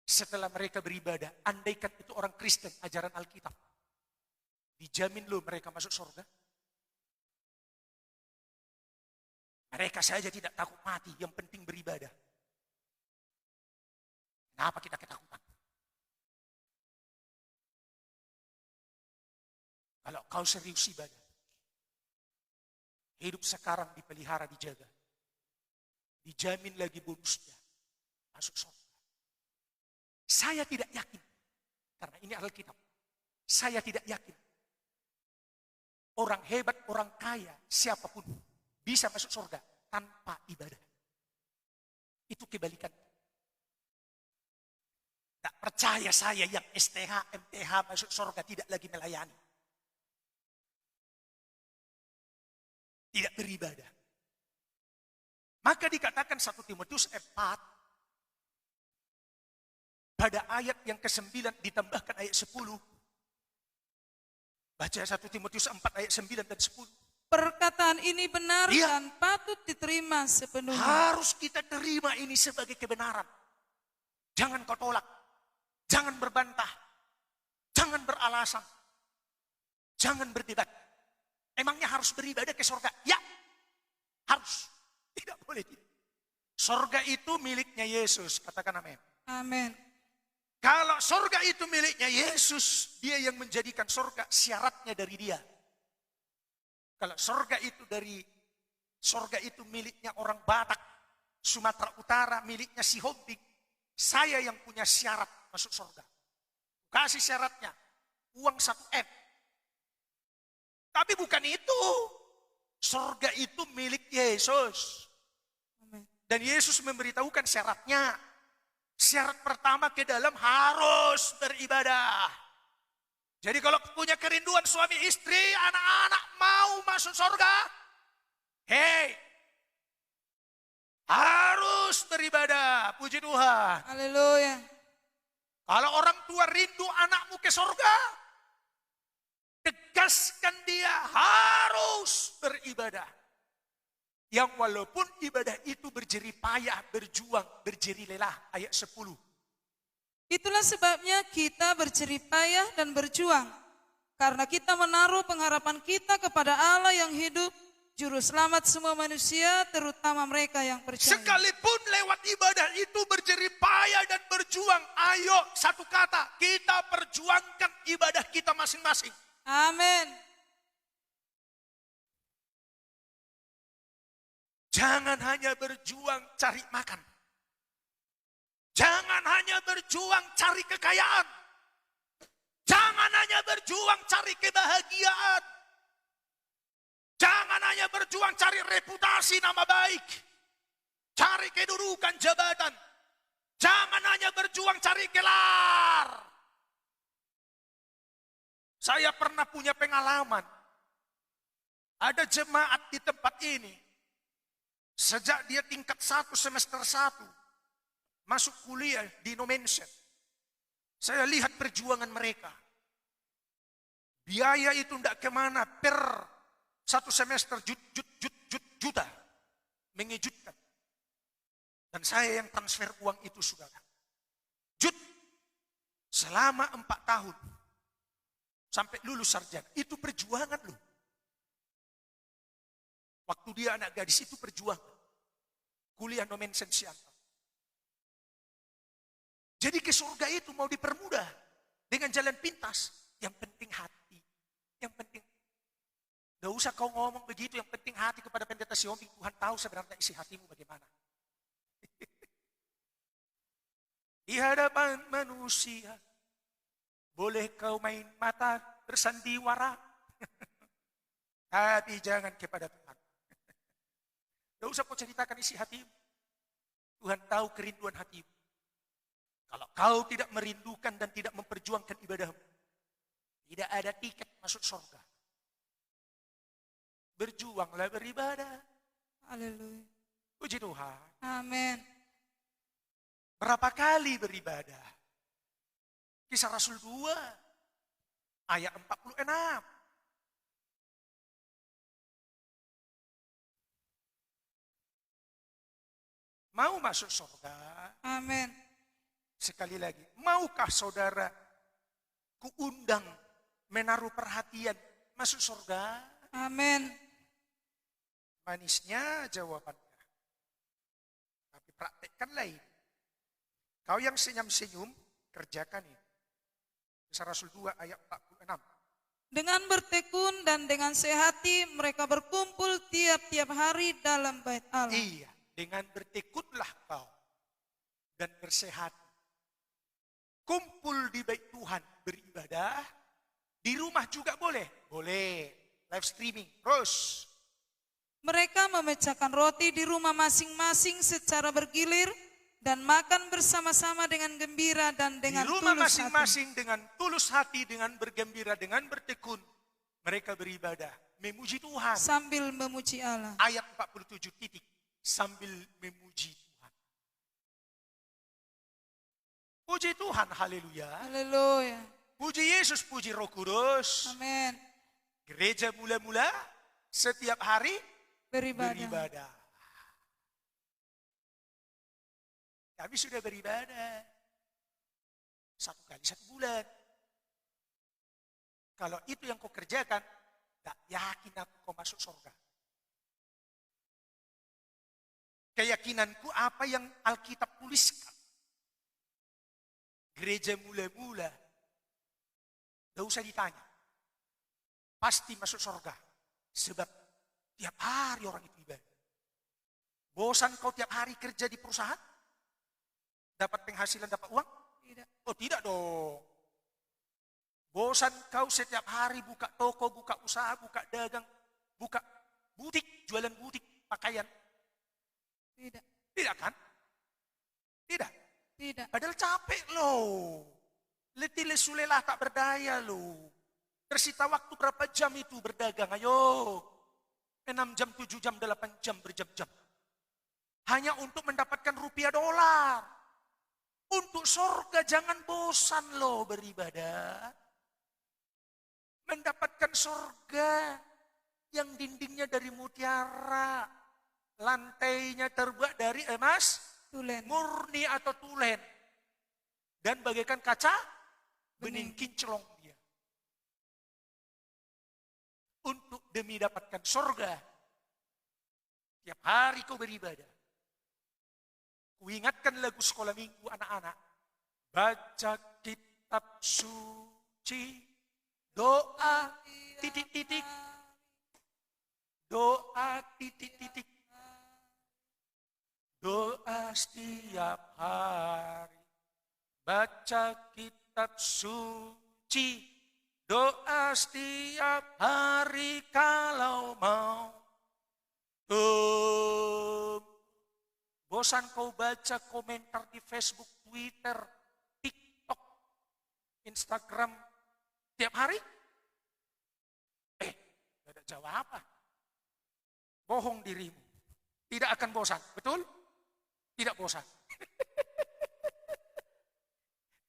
Setelah mereka beribadah, andaikan itu orang Kristen, ajaran Alkitab. Dijamin loh mereka masuk surga. Mereka saja tidak takut mati, yang penting beribadah. Kenapa kita ketakutan? Kalau kau serius ibadah, hidup sekarang dipelihara, dijaga. Dijamin lagi bonusnya, masuk surga. Saya tidak yakin, karena ini Alkitab. Saya tidak yakin. Orang hebat, orang kaya, siapapun bisa masuk surga tanpa ibadah. Itu kebalikan. Tak percaya saya yang STH, MTH masuk surga tidak lagi melayani. Tidak beribadah. Maka dikatakan 1 Timotius 4 pada ayat yang ke-9 ditambahkan ayat 10. Baca 1 Timotius 4 ayat 9 dan 10. Perkataan ini benar Iya. dan patut diterima sepenuhnya. Harus kita terima ini sebagai kebenaran. Jangan kau tolak. Jangan berbantah. Jangan beralasan. Jangan berdebat. Emangnya harus beribadah ke surga? Ya, harus. Tidak boleh tidak. Surga itu miliknya Yesus. Katakan amin. Amin. Kalau surga itu miliknya Yesus, dia yang menjadikan surga, syaratnya dari dia. Kalau surga itu miliknya orang Batak, Sumatera Utara, miliknya si Hobbit, saya yang punya syarat masuk surga. Kasih syaratnya, uang 1 M. Tapi bukan itu. Surga itu milik Yesus. Amin. Dan Yesus memberitahukan syaratnya. Syarat pertama ke dalam harus beribadah. Jadi kalau punya kerinduan suami istri, anak-anak mau masuk surga, hei, harus beribadah. Puji Tuhan. Haleluya. Kalau orang tua rindu anakmu ke surga, tegaskan dia harus beribadah. Yang walaupun ibadah itu berjerih payah, berjuang, berjerih lelah. Ayat 10. Itulah sebabnya kita berjerih payah dan berjuang. Karena kita menaruh pengharapan kita kepada Allah yang hidup, Juru Selamat semua manusia, terutama mereka yang percaya. Sekalipun lewat ibadah itu berjerih payah dan berjuang. Ayo, satu kata, kita perjuangkan ibadah kita masing-masing. Amin. Jangan hanya berjuang cari makan. Jangan hanya berjuang cari kekayaan. Jangan hanya berjuang cari kebahagiaan. Jangan hanya berjuang cari reputasi nama baik. Cari kedudukan jabatan. Jangan hanya berjuang cari gelar. Saya pernah punya pengalaman. Ada jemaat di tempat ini. Sejak dia tingkat 1 semester 1. Masuk kuliah di Indonesia. Saya lihat perjuangan mereka. Biaya itu tidak kemana per 1 semester juta. Mengejutkan. Dan saya yang transfer uang itu saudara. Selama 4 tahun. Sampai lulus sarjana. Itu perjuangan loh. Waktu dia anak gadis itu perjuangan. Kuliah nomen sensiantal. Jadi ke surga itu mau dipermudah. Dengan jalan pintas. Yang penting hati. Yang penting. Gak usah kau ngomong begitu. Yang penting hati kepada pendeta Siombing. Tuhan tahu sebenarnya isi hatimu bagaimana. Di hadapan manusia. Boleh kau main mata bersandiwara. Tapi jangan kepada Tuhan. Gak usah kau ceritakan isi hatimu. Tuhan tahu kerinduan hatimu. Kalau kau tidak merindukan dan tidak memperjuangkan ibadahmu, tidak ada tiket masuk surga. Berjuanglah beribadah. Haleluya. Puji Tuhan. Amin. Berapa kali beribadah? Kisah Rasul 2, ayat 46. Mau masuk surga? Amin. Sekali lagi, maukah saudara kuundang menaruh perhatian masuk surga? Amin. Manisnya jawabannya. Tapi praktekkan lain. Kau yang senyum-senyum, kerjakan ini. Kisah Rasul 2 ayat 46. Dengan bertekun dan dengan sehati mereka berkumpul tiap-tiap hari dalam bait Allah. Iya, dengan bertekunlah kau dan bersehat. Kumpul di bait Tuhan beribadah. Di rumah juga boleh. Boleh. Live streaming. Terus. Mereka memecahkan roti di rumah masing-masing secara bergilir dan makan bersama-sama dengan gembira dan dengan di rumah tulus masing-masing dengan tulus hati, dengan bergembira, dengan bertekun. Mereka beribadah. Memuji Tuhan. sambil memuji Allah. Ayat 47 titik. Sambil memuji Tuhan. Puji Tuhan, haleluya. Haleluya. Puji Yesus, puji Roh Kudus. Amin. Gereja mula-mula setiap hari beribadah. beribadah. Kami sudah beribadah 1 kali 1 bulan. Kalau itu yang kau kerjakan, tak yakin aku kau masuk surga. Keyakinanku apa yang Alkitab tuliskan. Gereja mula-mula, tidak usah ditanya. Pasti masuk surga. Sebab tiap hari orang itu ibadah. Bosan kau tiap hari kerja di perusahaan? Dapat penghasilan, dapat uang? Tidak. Oh tidak dong. Bosan kau setiap hari buka toko, buka usaha, buka dagang, buka butik, jualan butik, pakaian? Tidak. Tidak kan? Tidak. Tidak. Padahal capek loh. Letih lesu lelah tak berdaya loh. Tersita waktu berapa jam itu berdagang? Ayo. 6 jam, 7 jam, 8 jam berjam-jam. Hanya untuk mendapatkan rupiah dolar. Untuk surga jangan bosan loh beribadah. Mendapatkan surga yang dindingnya dari mutiara. Lantainya terbuat dari emas Tulen. murni atau tulen. Dan bagaikan kaca bening kinclong dia. Untuk demi dapatkan surga, tiap hari kau beribadah. Kuingatkan lagu sekolah minggu anak-anak. Baca kitab suci, doa titik-titik, doa titik-titik, doa setiap hari. Baca kitab suci, doa setiap hari kalau mau. Bosan kau baca komentar di Facebook, Twitter, TikTok, Instagram tiap hari? Tidak ada jawaban. Bohong dirimu. Tidak akan bosan, betul? Tidak bosan.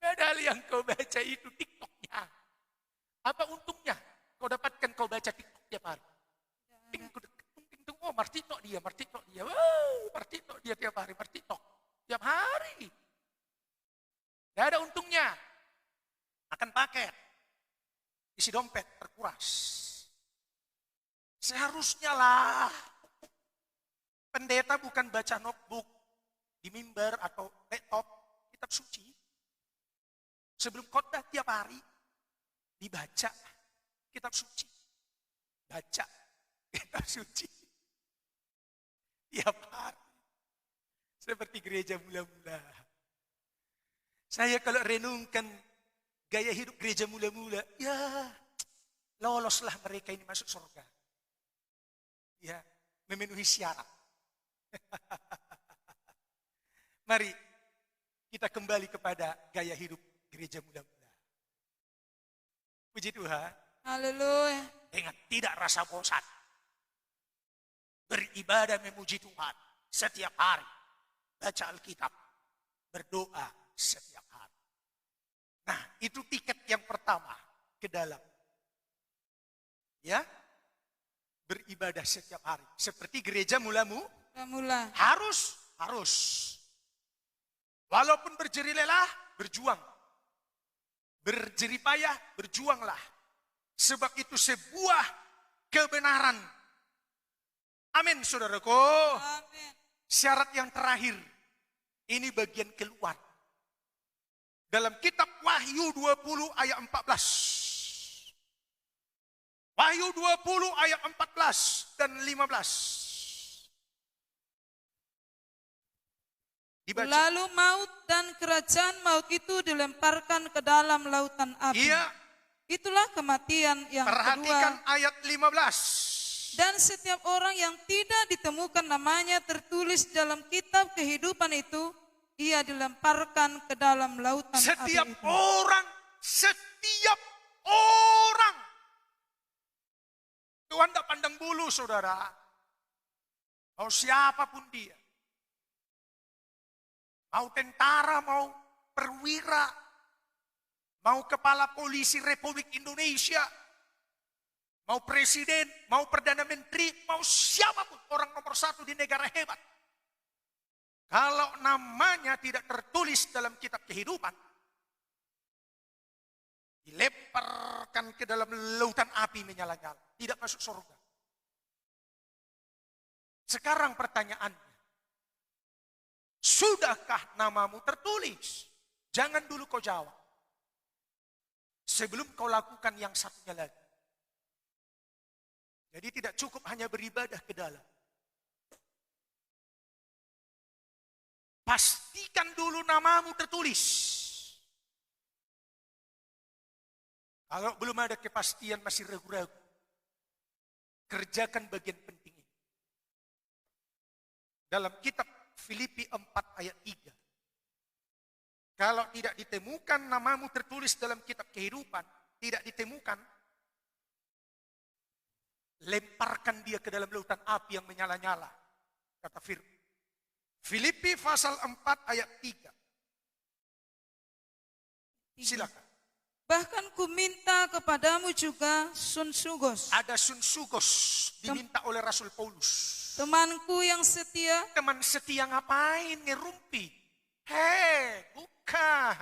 Padahal yang kau baca itu TikToknya. Apa untungnya? Kau dapatkan kau baca TikTok tiap hari. Oh, martiktok dia. Wow, martiktok dia tiap hari, martiktok. Tiap hari. Tidak ada untungnya. Akan paket. Isi dompet, terkuras. Seharusnya lah. Pendeta bukan baca notebook di mimbar atau laptop, kitab suci. Sebelum khotbah tiap hari, dibaca kitab suci. Baca kitab suci. Tiap hari. Seperti gereja mula-mula. Saya kalau renungkan gaya hidup gereja mula-mula, ya loloslah mereka ini masuk surga. Ya, memenuhi syarat. Mari kita kembali kepada gaya hidup gereja mula-mula. Puji Tuhan. Haleluya. Dengan tidak rasa bosan. Beribadah memuji Tuhan setiap hari. Baca Alkitab. Berdoa setiap hari. Nah, itu tiket yang pertama ke dalam. Ya. Beribadah setiap hari. Seperti gereja Mula. Harus. Walaupun berjerih lelah, berjuang. Berjerih payah, berjuanglah. Sebab itu sebuah kebenaran. Amin, saudaraku. Amin. Syarat yang terakhir. Ini bagian keluar. Dalam kitab Wahyu 20 ayat 14. Wahyu 20 ayat 14 dan 15. Dibaca. Lalu maut dan kerajaan maut itu dilemparkan ke dalam lautan api. Iya. Itulah kematian yang Perhatikan kedua. ayat 15. Dan setiap orang yang tidak ditemukan namanya tertulis dalam kitab kehidupan itu, ia dilemparkan ke dalam lautan Setiap api itu. orang. Tuhan tidak pandang bulu, saudara. Mau siapapun dia. Mau tentara, mau perwira, mau kepala polisi Republik Indonesia, mau presiden, mau perdana menteri, mau siapapun orang nomor satu di negara hebat. Kalau namanya tidak tertulis dalam kitab kehidupan, dilemparkan ke dalam lautan api menyala-nyala, tidak masuk surga. Sekarang pertanyaannya, sudahkah namamu tertulis? Jangan dulu kau jawab. Sebelum kau lakukan yang satunya lagi. Jadi tidak cukup hanya beribadah ke dalam. Pastikan dulu namamu tertulis. Kalau belum ada kepastian, masih ragu-ragu, kerjakan bagian penting ini. Dalam kitab Filipi 4 ayat 3. Kalau tidak ditemukan namamu tertulis dalam kitab kehidupan, tidak ditemukan, lemparkan dia ke dalam lautan api yang menyala-nyala. Kata firman. Filipi pasal 4 ayat 3. Silakan. Bahkan ku minta kepadamu juga Sunsugos, Ada Sunsugos diminta oleh Rasul Paulus. temanku yang setia, Teman setia ngapain ngerumpi? Hei, bukan.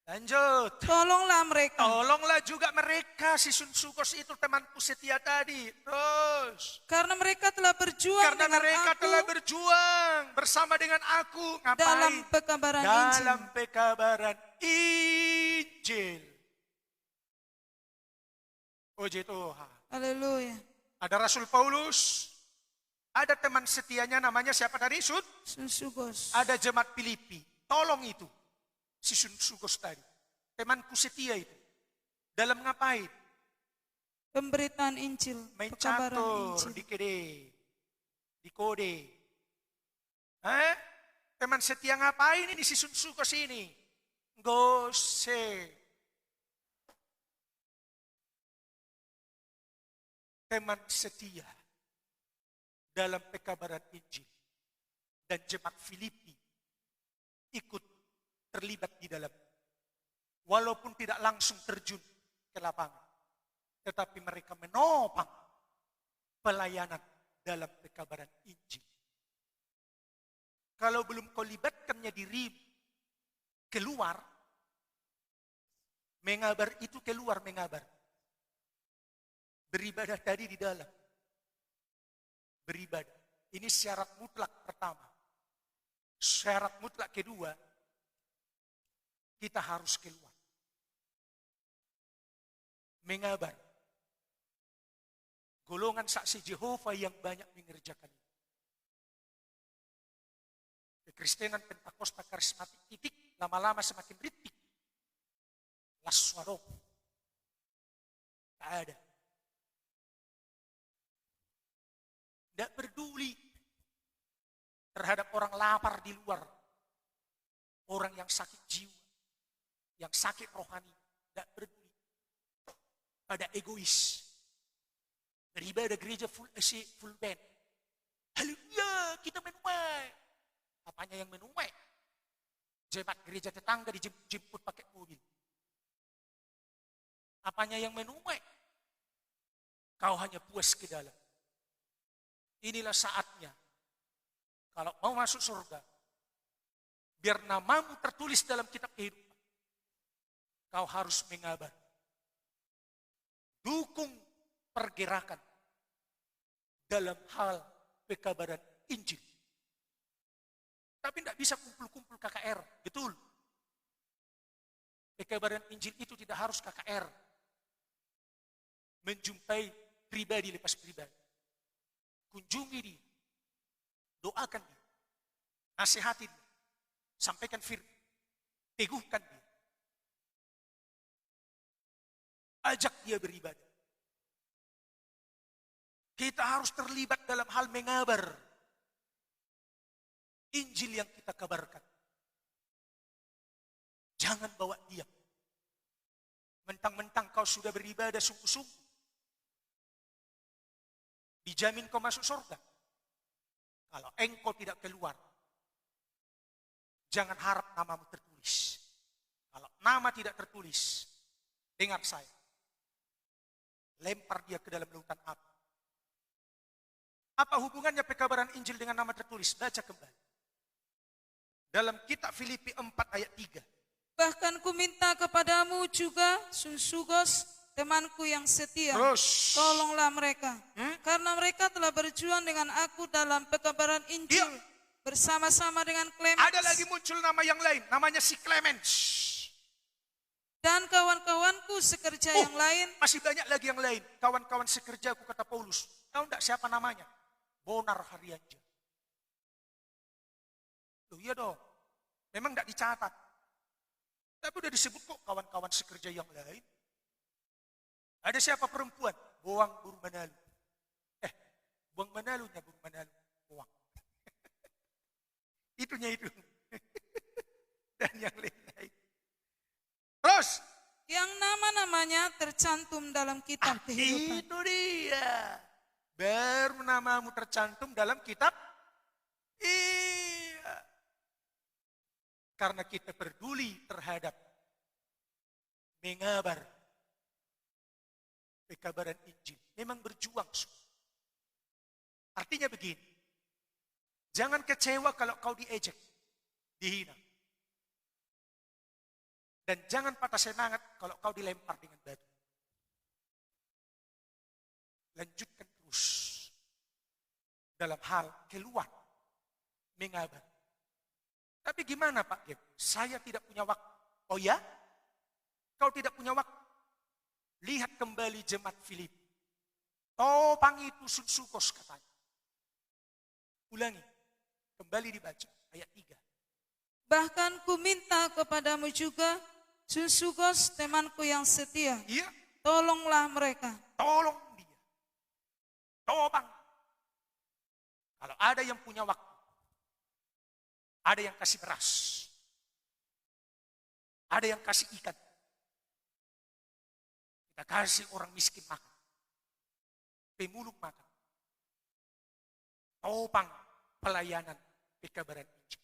Lanjut. tolonglah mereka. Tolonglah juga mereka, si Sunsugos itu temanku setia tadi. Terus. Karena mereka telah berjuang Karena dengan mereka aku telah berjuang bersama dengan aku. Ngapain? dalam pekabaran Injil. Dalam pekabaran Injil. Puji Tuhan. Haleluya. Ada Rasul Paulus. Ada teman setianya namanya siapa tadi? Sunsugos. Ada jemaat Filipi. Tolong itu. Si Sunsugos tadi. Temanku setia itu. Dalam ngapain? Pemberitaan Injil, pekabaran Mencatur, Injil. di kode. Teman setia ngapain ini si Sunsugos ini? Gose. Teman setia dalam pekabaran Injil. Dan jemaat Filipi ikut terlibat di dalam. Walaupun tidak langsung terjun ke lapangan. Tetapi mereka menopang pelayanan dalam pekabaran Injil. Kalau belum kau libatkannya diri keluar, mengabar itu keluar mengabar. Beribadah tadi di dalam. Beribadah. Ini syarat mutlak pertama. Syarat mutlak kedua, kita harus keluar. Mengabar. Golongan saksi Jehova yang banyak mengerjakan ini. Kekristenan Pentakosta karismatik titik, lama-lama semakin ritik. Laswaro. Tak ada. Tidak peduli terhadap orang lapar di luar. Orang yang sakit jiwa. Yang sakit rohani. Tidak peduli. Pada egois. Beribadah gereja full band. Haleluya, kita menuai. Apanya yang menuai? Jemaat gereja tetangga dijemput pakai mobil. Apanya yang menuai? Kau hanya puas ke dalam. Inilah saatnya. Kalau mau masuk surga, biar namamu tertulis dalam kitab kehidupan, kau harus mengabar. Dukung pergerakan dalam hal pekabaran Injil. Tapi tidak bisa kumpul-kumpul KKR, betul. Pekabaran Injil itu tidak harus KKR. Menjumpai pribadi lepas pribadi. Kunjungi dia. Doakan dia. Nasihati dia. Sampaikan firman. Teguhkan dia. Ajak dia beribadah. Kita harus terlibat dalam hal mengabar Injil yang kita kabarkan. Jangan bawa diam. Mentang-mentang kau sudah beribadah sungguh-sungguh. Dijamin kau masuk surga. Kalau engkau tidak keluar, jangan harap namamu tertulis. Kalau nama tidak tertulis, dengar saya. lempar dia ke dalam lautan api. Apa hubungannya pekabaran Injil dengan nama tertulis? Baca kembali. Dalam kitab Filipi 4 ayat 3. Bahkan ku minta kepadamu juga, Sunsugos, temanku yang setia, Terus. tolonglah mereka. Karena mereka telah berjuang dengan aku dalam pekabaran Injil. Iya. Bersama-sama dengan Clemens. Ada lagi muncul nama yang lain, namanya si Clemens. Dan kawan-kawanku sekerja yang lain. Masih banyak lagi yang lain. Kawan-kawan sekerjaku, kata Paulus. Tahu enggak siapa namanya? Bonar Haryanja. Loh iya dong. Memang enggak dicatat. Tapi udah disebut kok kawan-kawan sekerja yang lain. Ada siapa perempuan? Boang Buru Manalu. Boang Manalunya Buru Manalu. Boang. Itunya itu. Dan yang lain-lain. Terus. Yang nama-namanya tercantum dalam kitab kehidupan. Itu dia. Baru namamu tercantum dalam kitab. Iya. Karena kita peduli terhadap mengabar pekabaran Injil. Memang berjuang. Artinya begini. Jangan kecewa kalau kau diejek, dihina. Dan jangan patah semangat kalau kau dilempar dengan batu. Lanjutkan terus. Dalam hal keluar. Mengabar. Tapi gimana Pak Gem? Saya tidak punya waktu. Oh ya? Kau tidak punya waktu? Lihat kembali jemaat Filipi. Topang itu Sunsugos katanya. Ulangi. Kembali dibaca. Ayat 3. Bahkan ku minta kepadamu juga, Sunsugos, temanku yang setia. Iya. Tolonglah mereka. Tolong dia. Topang. Kalau ada yang punya waktu. Ada yang kasih beras. Ada yang kasih ikan. Kita kasih orang miskin makan. Pemulung makan. Topang pelayanan pekabaran Injil.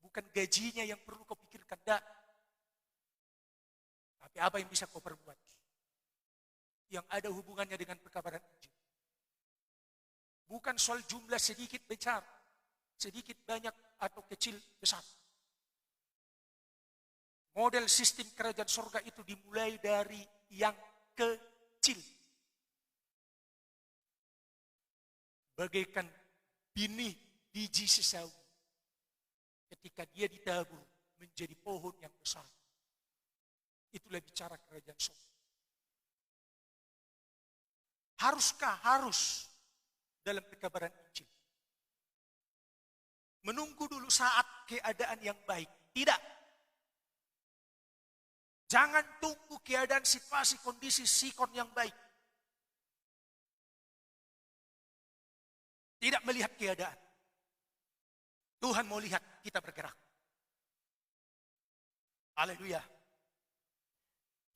Bukan gajinya yang perlu kau pikirkan. Tidak. Tapi apa yang bisa kau perbuat. Yang ada hubungannya dengan pekabaran Injil. Bukan soal jumlah sedikit besar. Sedikit banyak atau kecil besar. Model sistem kerajaan surga itu dimulai dari yang kecil. Bagaikan benih biji sesawi. Ketika dia ditabur menjadi pohon yang besar. Itulah bicara kerajaan surga. Haruskah? Harus. Dalam pekabaran Injil. Menunggu dulu saat keadaan yang baik. Tidak. Jangan tunggu keadaan situasi kondisi sikon yang baik. Tidak melihat keadaan. Tuhan mau lihat kita bergerak. Haleluya.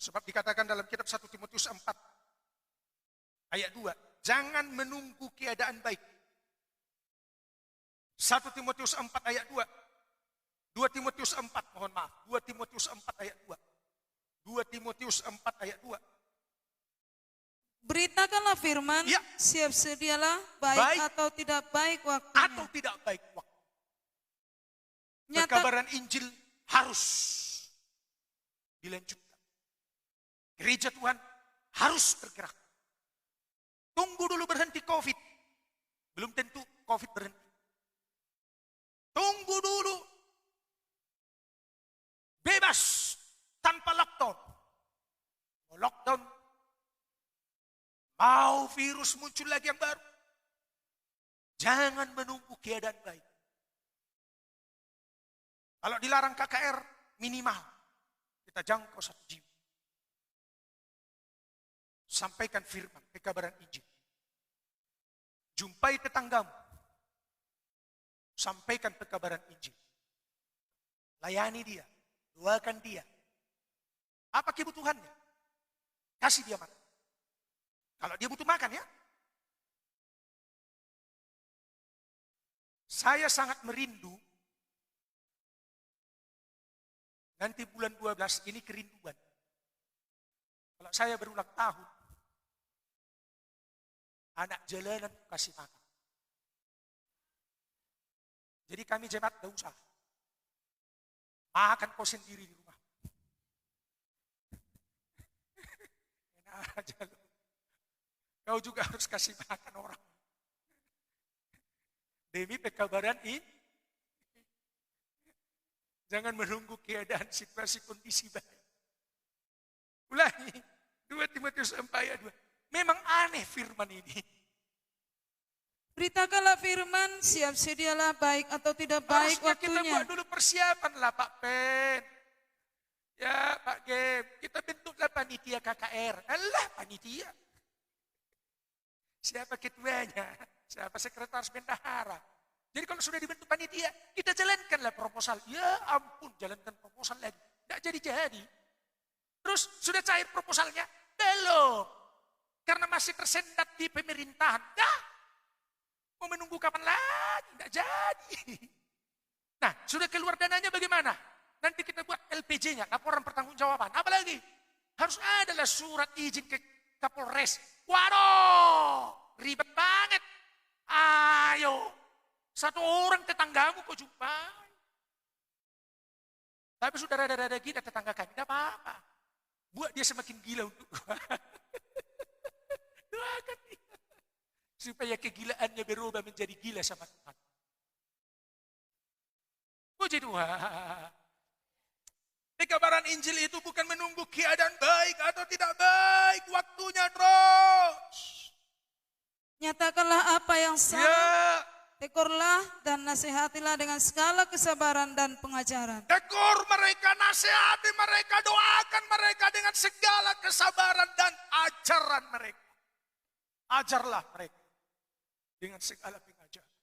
Sebab dikatakan dalam kitab 1 Timotius 4 ayat 2. Jangan menunggu keadaan baik. 1 Timotius 4 ayat 2. 2 Timotius 4, mohon maaf. 2 Timotius 4 ayat 2. 2 Timotius 4 ayat 2. Beritakanlah firman, Ya. siap sedialah baik atau tidak baik waktunya. Atau tidak baik waktu. Nyata- Pekabaran Injil harus dilanjutkan. Gereja Tuhan harus bergerak. Tunggu dulu berhenti COVID. Belum tentu COVID berhenti. Tunggu dulu. Bebas tanpa lockdown. Mau lockdown. Mau virus muncul lagi yang baru. Jangan menunggu keadaan baik. Kalau dilarang KKR minimal. Kita jangkau 1 jiwa. Sampaikan firman, pekabaran Injil. Jumpai tetanggamu. Sampaikan pekabaran Injil. Layani dia. Doakan dia. Apa kebutuhannya? Kasih dia makan. Kalau dia butuh makan ya. Saya sangat merindu. Nanti bulan 12 ini kerinduan. Kalau saya berulang tahun, anak jalanan kasih makan. Jadi kami jemaat gak usah. Makan kau sendiri di rumah. Enak aja lu. Kau juga harus kasih makan orang. Demi pekabaran ini. Jangan menunggu keadaan situasi kondisi baik. Ulangi. 2 Timotius 4 ayat 2. Memang aneh firman ini. Beritakanlah firman, siap sedialah baik atau tidak baik Harusnya kita waktunya. buat dulu persiapan lah Pak Pen. Ya Pak Gem, kita bentuklah panitia KKR. Alah panitia. Siapa ketuanya? Siapa sekretaris bendahara? Jadi kalau sudah dibentuk panitia, kita jalankanlah proposal. Ya ampun, jalankan proposal lagi. Tidak jadi-jadi. Terus sudah cair proposalnya? Belum. Karena masih tersendat di pemerintahan. Dah. Mau menunggu kapan lagi? Tidak jadi. Nah, sudah keluar dananya bagaimana? Nanti kita buat LPJ-nya, laporan pertanggungjawaban. Apalagi? Harus adalah surat izin ke Kapolres. Waduh, ribet banget. Ayo, satu orang tetanggamu kau jumpai. Tapi sudah rada-rada gila tetangga kami, tidak apa-apa. Buat dia semakin gila untuk doakan dia. Supaya kegilaannya berubah menjadi gila sama Tuhan. Puji Tuhan. Pekabaran Injil itu bukan menunggu keadaan baik atau tidak baik. Waktunya terus. Nyatakanlah apa yang salah, Ya, tegurlah dan nasihatilah dengan segala kesabaran dan pengajaran. tegur mereka, nasihati mereka, doakan mereka dengan segala kesabaran dan ajaran mereka. Ajarlah mereka dengan segala pengajaran.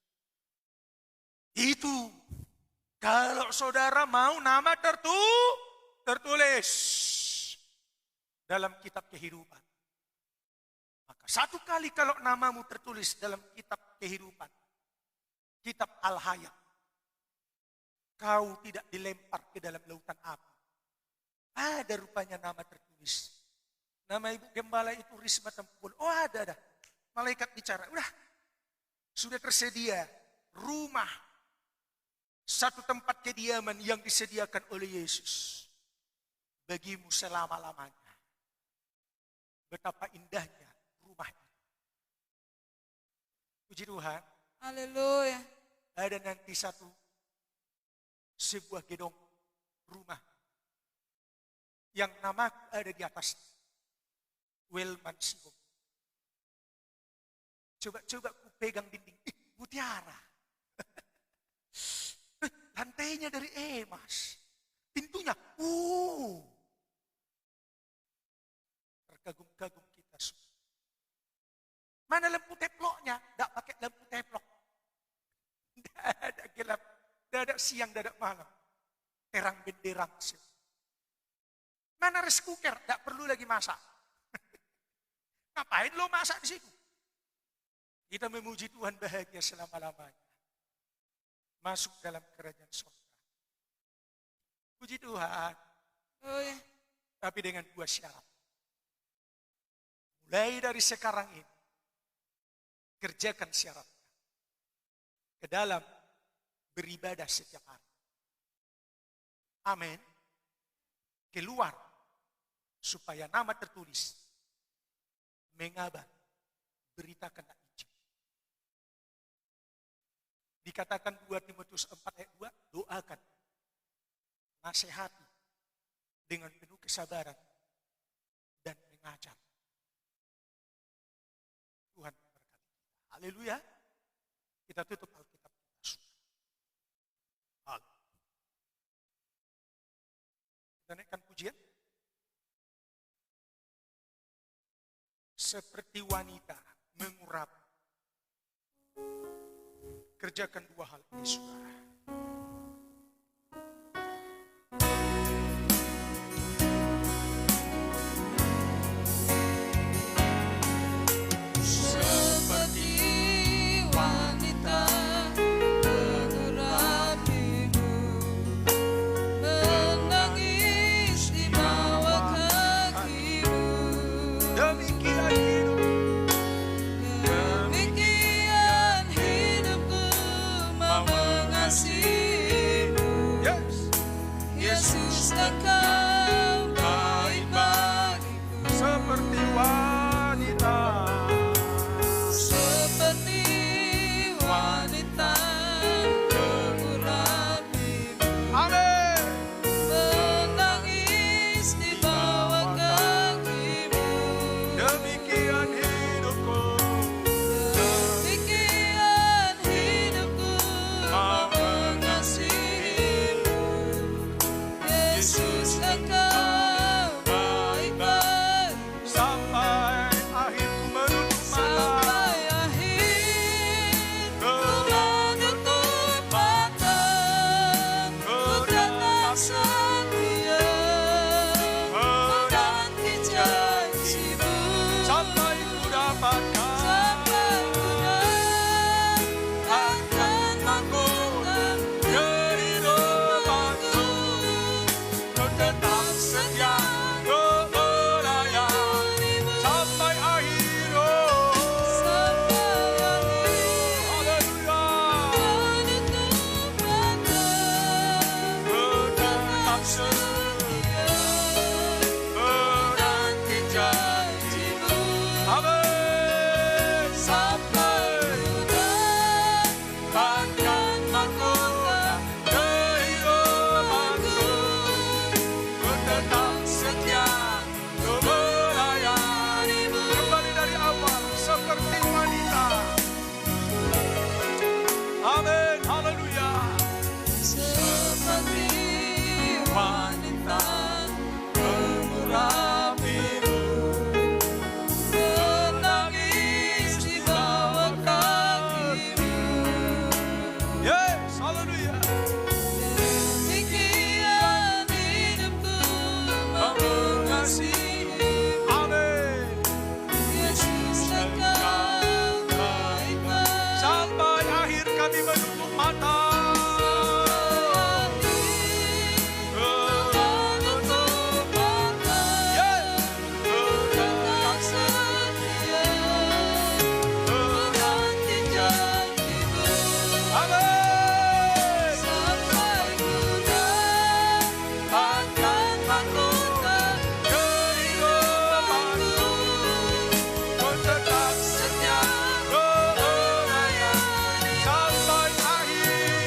Itu kalau saudara mau nama tertulis dalam kitab kehidupan. Maka satu kali kalau namamu tertulis dalam kitab kehidupan, kitab Al-Hayat, kau tidak dilempar ke dalam lautan api. Ada rupanya nama tertulis. Nama ibu gembala itu Risma Tempul. Oh ada. Malaikat bicara. Udah. Sudah tersedia rumah. Satu tempat kediaman yang disediakan oleh Yesus. Bagimu selama-lamanya. Betapa indahnya rumah itu. Puji Tuhan. Haleluya. Ada nanti sebuah gedung rumah. Yang nama ada di atas. Welman Sibong. Coba ku pegang dinding. Mutiara. Lantainya dari emas. Pintunya. Terkagum-kagum kita semua. Mana lampu teploknya? Tidak pakai lampu teplok. Tidak ada gelap. Tidak ada siang, tidak ada malam. Terang benderang. Mana rice cooker? Tidak perlu lagi masak. Ngapain lo masak di situ? Kita memuji Tuhan bahagia selama-lamanya. Masuk dalam kerajaan surga. Puji Tuhan. Oh ya. Tapi dengan 2 syarat. Mulai dari sekarang ini. Kerjakan syaratnya. Ke dalam beribadah setiap hari. Amin. Keluar. Supaya nama tertulis. Mengabar. Beritakanlah Injil. Dikatakan 2 Timotius 4 ayat 2, doakan, nasihati dengan penuh kesabaran dan mengajar. Tuhan memberkati kita. Haleluya. Kita tutup Alkitab kita. Kita naikkan pujian. Seperti wanita mengurap. Kerjakan 2 hal ini, saudara. Seperti wanita mengurapimu, menangis di bawah kakimu. Sampai akhir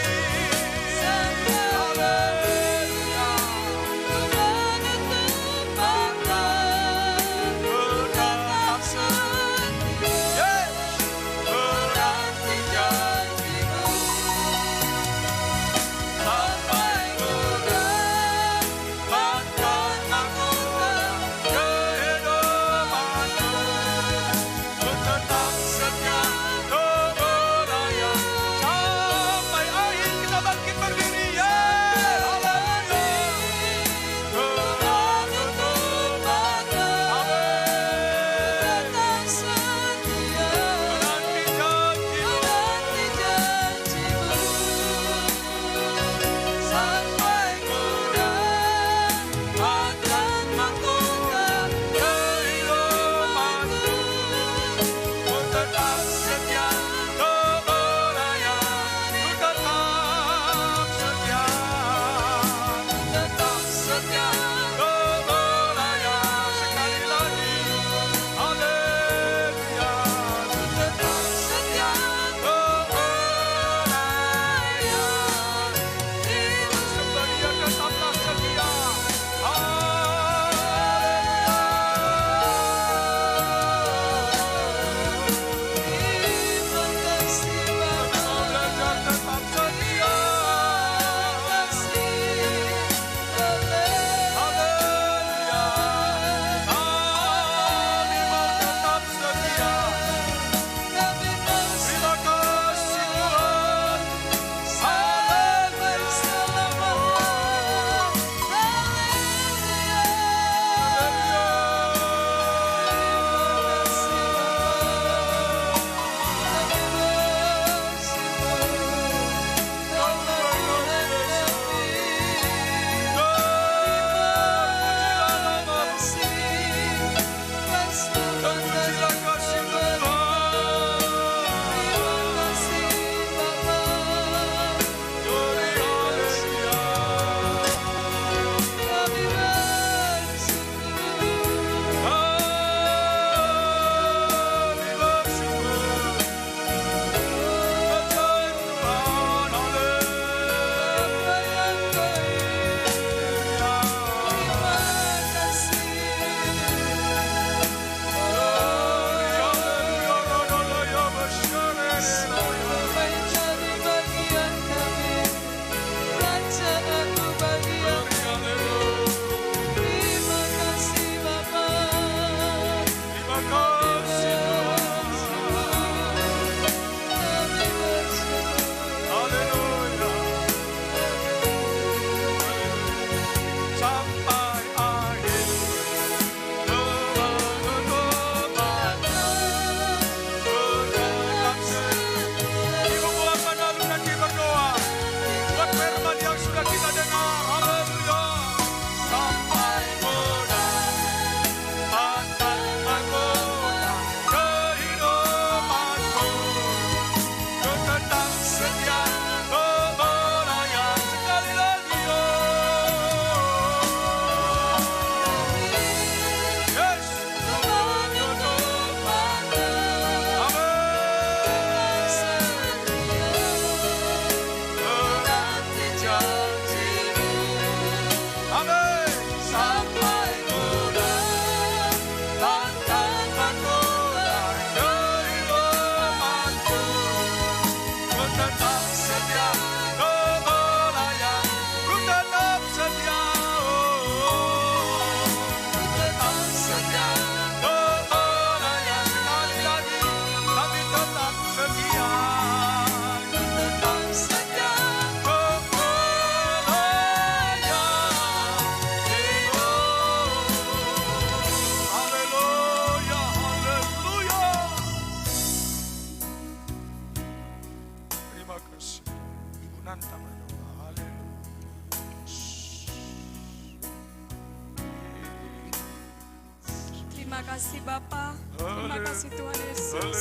Terima kasih Bapa, terima kasih Tuhan Yesus.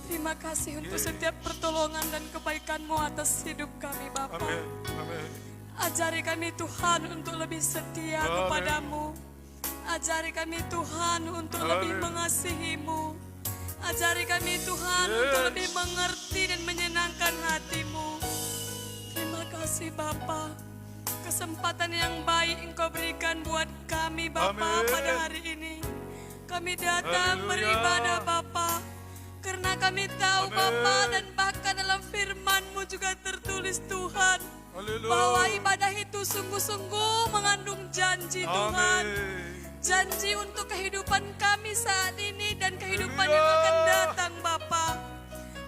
Terima kasih untuk setiap pertolongan dan kebaikan-Mu atas hidup kami Bapa. Amin. Amin. Ajari kami Tuhan untuk lebih setia kepada-Mu. Ajari kami Tuhan untuk lebih mengasihi-Mu. Ajari kami Tuhan untuk lebih mengerti dan menyenangkan hati-Mu. Terima kasih Bapa. Kesempatan yang baik Engkau berikan buat kami Bapa Amin. pada hari ini. Kami datang beribadah Bapa. Karena kami tahu Amin. Bapa, dan bahkan dalam firman-Mu juga tertulis Tuhan, Haleluya. bahwa ibadah itu sungguh-sungguh mengandung janji Tuhan. Amin. Janji untuk kehidupan kami saat ini dan kehidupan yang akan datang Bapa.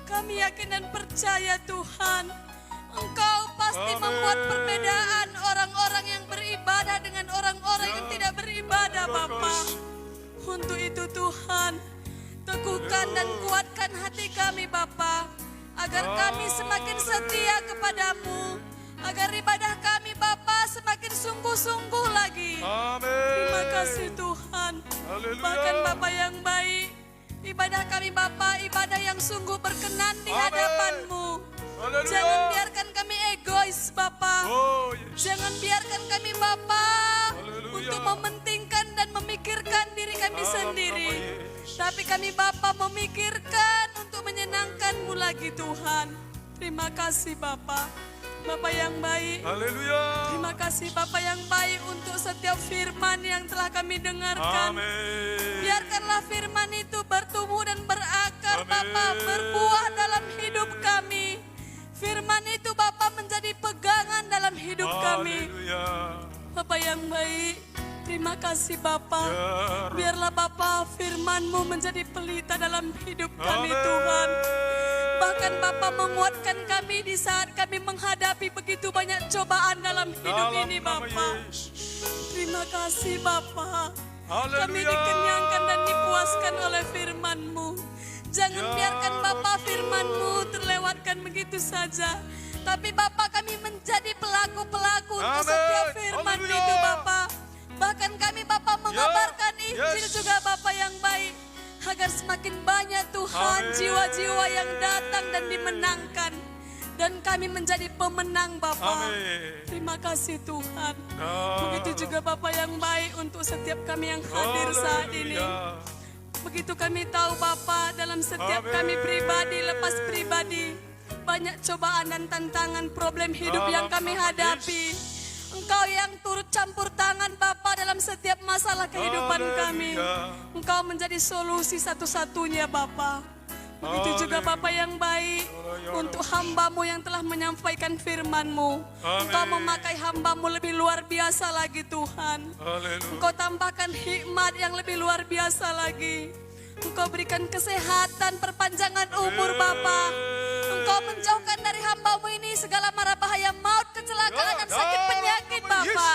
Kami yakin dan percaya Tuhan, Engkau pasti Amin. membuat perbedaan orang-orang yang beribadah dengan orang-orang yang tidak beribadah Bapa. Untuk itu Tuhan, teguhkan dan kuatkan hati kami Bapa, agar kami semakin setia kepadamu, agar ibadah kami Bapa semakin sungguh-sungguh lagi. Amin. Terima kasih Tuhan. Haleluya. Bahkan Bapa yang baik, ibadah kami Bapa, ibadah yang sungguh berkenan di Amin. hadapan-Mu. Haleluya. Jangan biarkan kami egois Bapa. Oh, yes. Jangan biarkan kami Bapa Haleluya. untuk mementingkan dan memikirkan diri kami Dalam sendiri. nama Yesus. Tapi kami Bapa memikirkan untuk menyenangkan-Mu lagi Tuhan. Terima kasih Bapa. Bapa yang baik. Haleluya. Terima kasih Bapa yang baik untuk setiap firman yang telah kami dengarkan. Amin. Biarkanlah firman itu bertumbuh dan berakar Amin. Bapa, berbuah dalam hidup kami. Firman itu Bapa menjadi pegangan dalam hidup kami. Haleluya. Bapa yang baik, terima kasih Bapa. Ya Roh. Biarlah Bapa firman-Mu menjadi pelita dalam hidup kami Amin. Tuhan. Bahkan Bapa menguatkan kami di saat kami menghadapi begitu banyak cobaan dalam hidup Dalam ini nama Bapa. Yesus. Terima kasih Bapa. Haleluya. Kami dikenyangkan dan dipuaskan oleh firman-Mu. Jangan Ya biarkan Bapa Roh. firman-Mu terlewatkan begitu saja. Tapi Bapa kami menjadi pelaku-pelaku untuk Amin. setiap firman Haleluya. itu Bapa. Bahkan kami Bapa mengabarkan Injil Yes. juga Bapa yang baik. Agar semakin banyak Tuhan Amin. jiwa-jiwa yang datang dan dimenangkan. Dan kami menjadi pemenang Bapa. Amin. Terima kasih Tuhan. Ya Begitu juga Bapa yang baik untuk setiap kami yang hadir saat ini. Haleluya. Begitu kami tahu Bapa, dalam setiap Amin. kami pribadi lepas pribadi, banyak cobaan dan tantangan problem hidup Dalam yang kami nama hadapi. Engkau yang turut campur tangan Bapa dalam setiap masalah kehidupan kami. Haleluya. Engkau menjadi solusi satu-satunya Bapa. Begitu juga Haleluya. Bapa yang baik untuk hamba-Mu yang telah menyampaikan firman-Mu. Engkau Amin. memakai hamba-Mu lebih luar biasa lagi Tuhan. Haleluya. Engkau tambahkan hikmat yang lebih luar biasa lagi. Engkau berikan kesehatan, perpanjangan umur Bapa. Engkau menjauhkan dari hamba-Mu ini segala mara bahaya maut, kecelakaan dan sakit penyakit Bapa.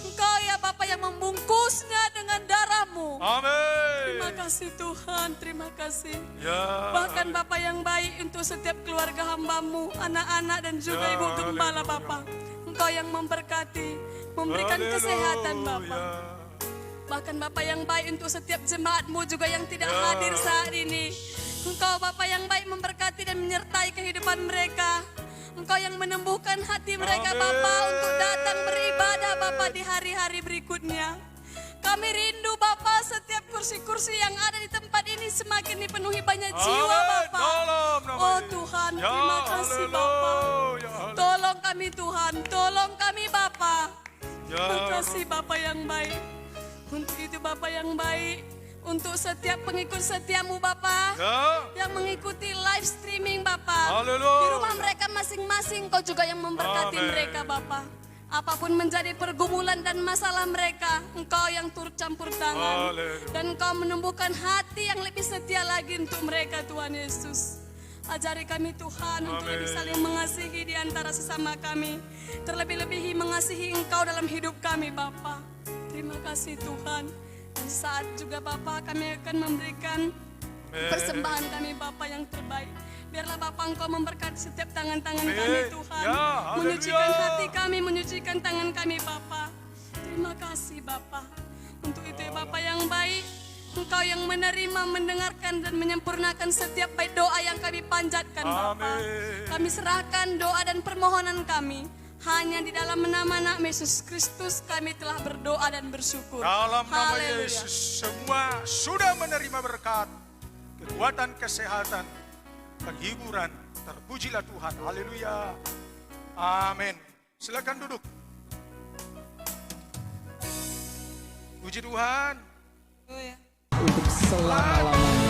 Engkau ya Bapa yang membungkusnya dengan darah-Mu. Amin. Terima kasih Tuhan, terima kasih. Ya. Bahkan Bapa yang baik untuk setiap keluarga hamba-Mu, anak-anak dan juga Ya, ibu gembala haleluya. Bapa. Engkau yang memberkati, memberikan kesehatan Bapa. Haleluya. Bahkan Bapa yang baik untuk setiap jemaat-Mu juga yang tidak Ya. hadir saat ini. Engkau Bapa yang baik memberkati dan menyertai kehidupan mereka. Engkau yang menembuhkan hati mereka Amin. Bapa untuk datang beribadah Bapa di hari-hari berikutnya. Kami rindu Bapa setiap kursi-kursi yang ada di tempat ini semakin dipenuhi banyak jiwa Amin. Bapa. Dalam nama Oh Yesus. Tuhan, Ya, terima kasih Bapa. haleluya. Haleluya. Tolong kami Tuhan, tolong kami Bapa. Ya, Terima kasih Bapa yang baik. Untuk itu Bapa yang baik, untuk setiap pengikut setiamu Bapa, Ya. yang mengikuti live streaming Bapa. Haleluya. Di rumah mereka masing-masing Kau juga yang memberkati Amin. mereka Bapa. Apapun menjadi pergumulan dan masalah mereka, Engkau yang turut campur tangan. Haleluya. Dan Engkau menumbuhkan hati yang lebih setia lagi untuk mereka Tuhan Yesus. Ajari kami Tuhan untuk Amin. lebih saling mengasihi di antara sesama kami. Terlebih-lebih mengasihi Engkau dalam hidup kami Bapa. Terima kasih Tuhan. Dan saat juga Bapa kami akan memberikan persembahan kami Bapa yang terbaik. Biarlah Bapa Engkau memberkati setiap tangan-tangan Amin. kami Tuhan. Ya, haleluya. Menyucikan hati kami, menyucikan tangan kami Bapa. Terima kasih Bapa. Untuk itu ya Bapa yang baik, Engkau yang menerima, mendengarkan dan menyempurnakan setiap baik doa yang kami panjatkan Bapa. Amin. Kami serahkan doa dan permohonan kami. Hanya di dalam nama Yesus Kristus kami telah berdoa dan bersyukur. Dalam nama Haleluya. Yesus semua sudah menerima berkat, kekuatan, kesehatan, penghiburan. Terpujilah Tuhan. Haleluya. Amin. Silakan duduk. Puji Tuhan. Oh ya. untuk selama-lamanya.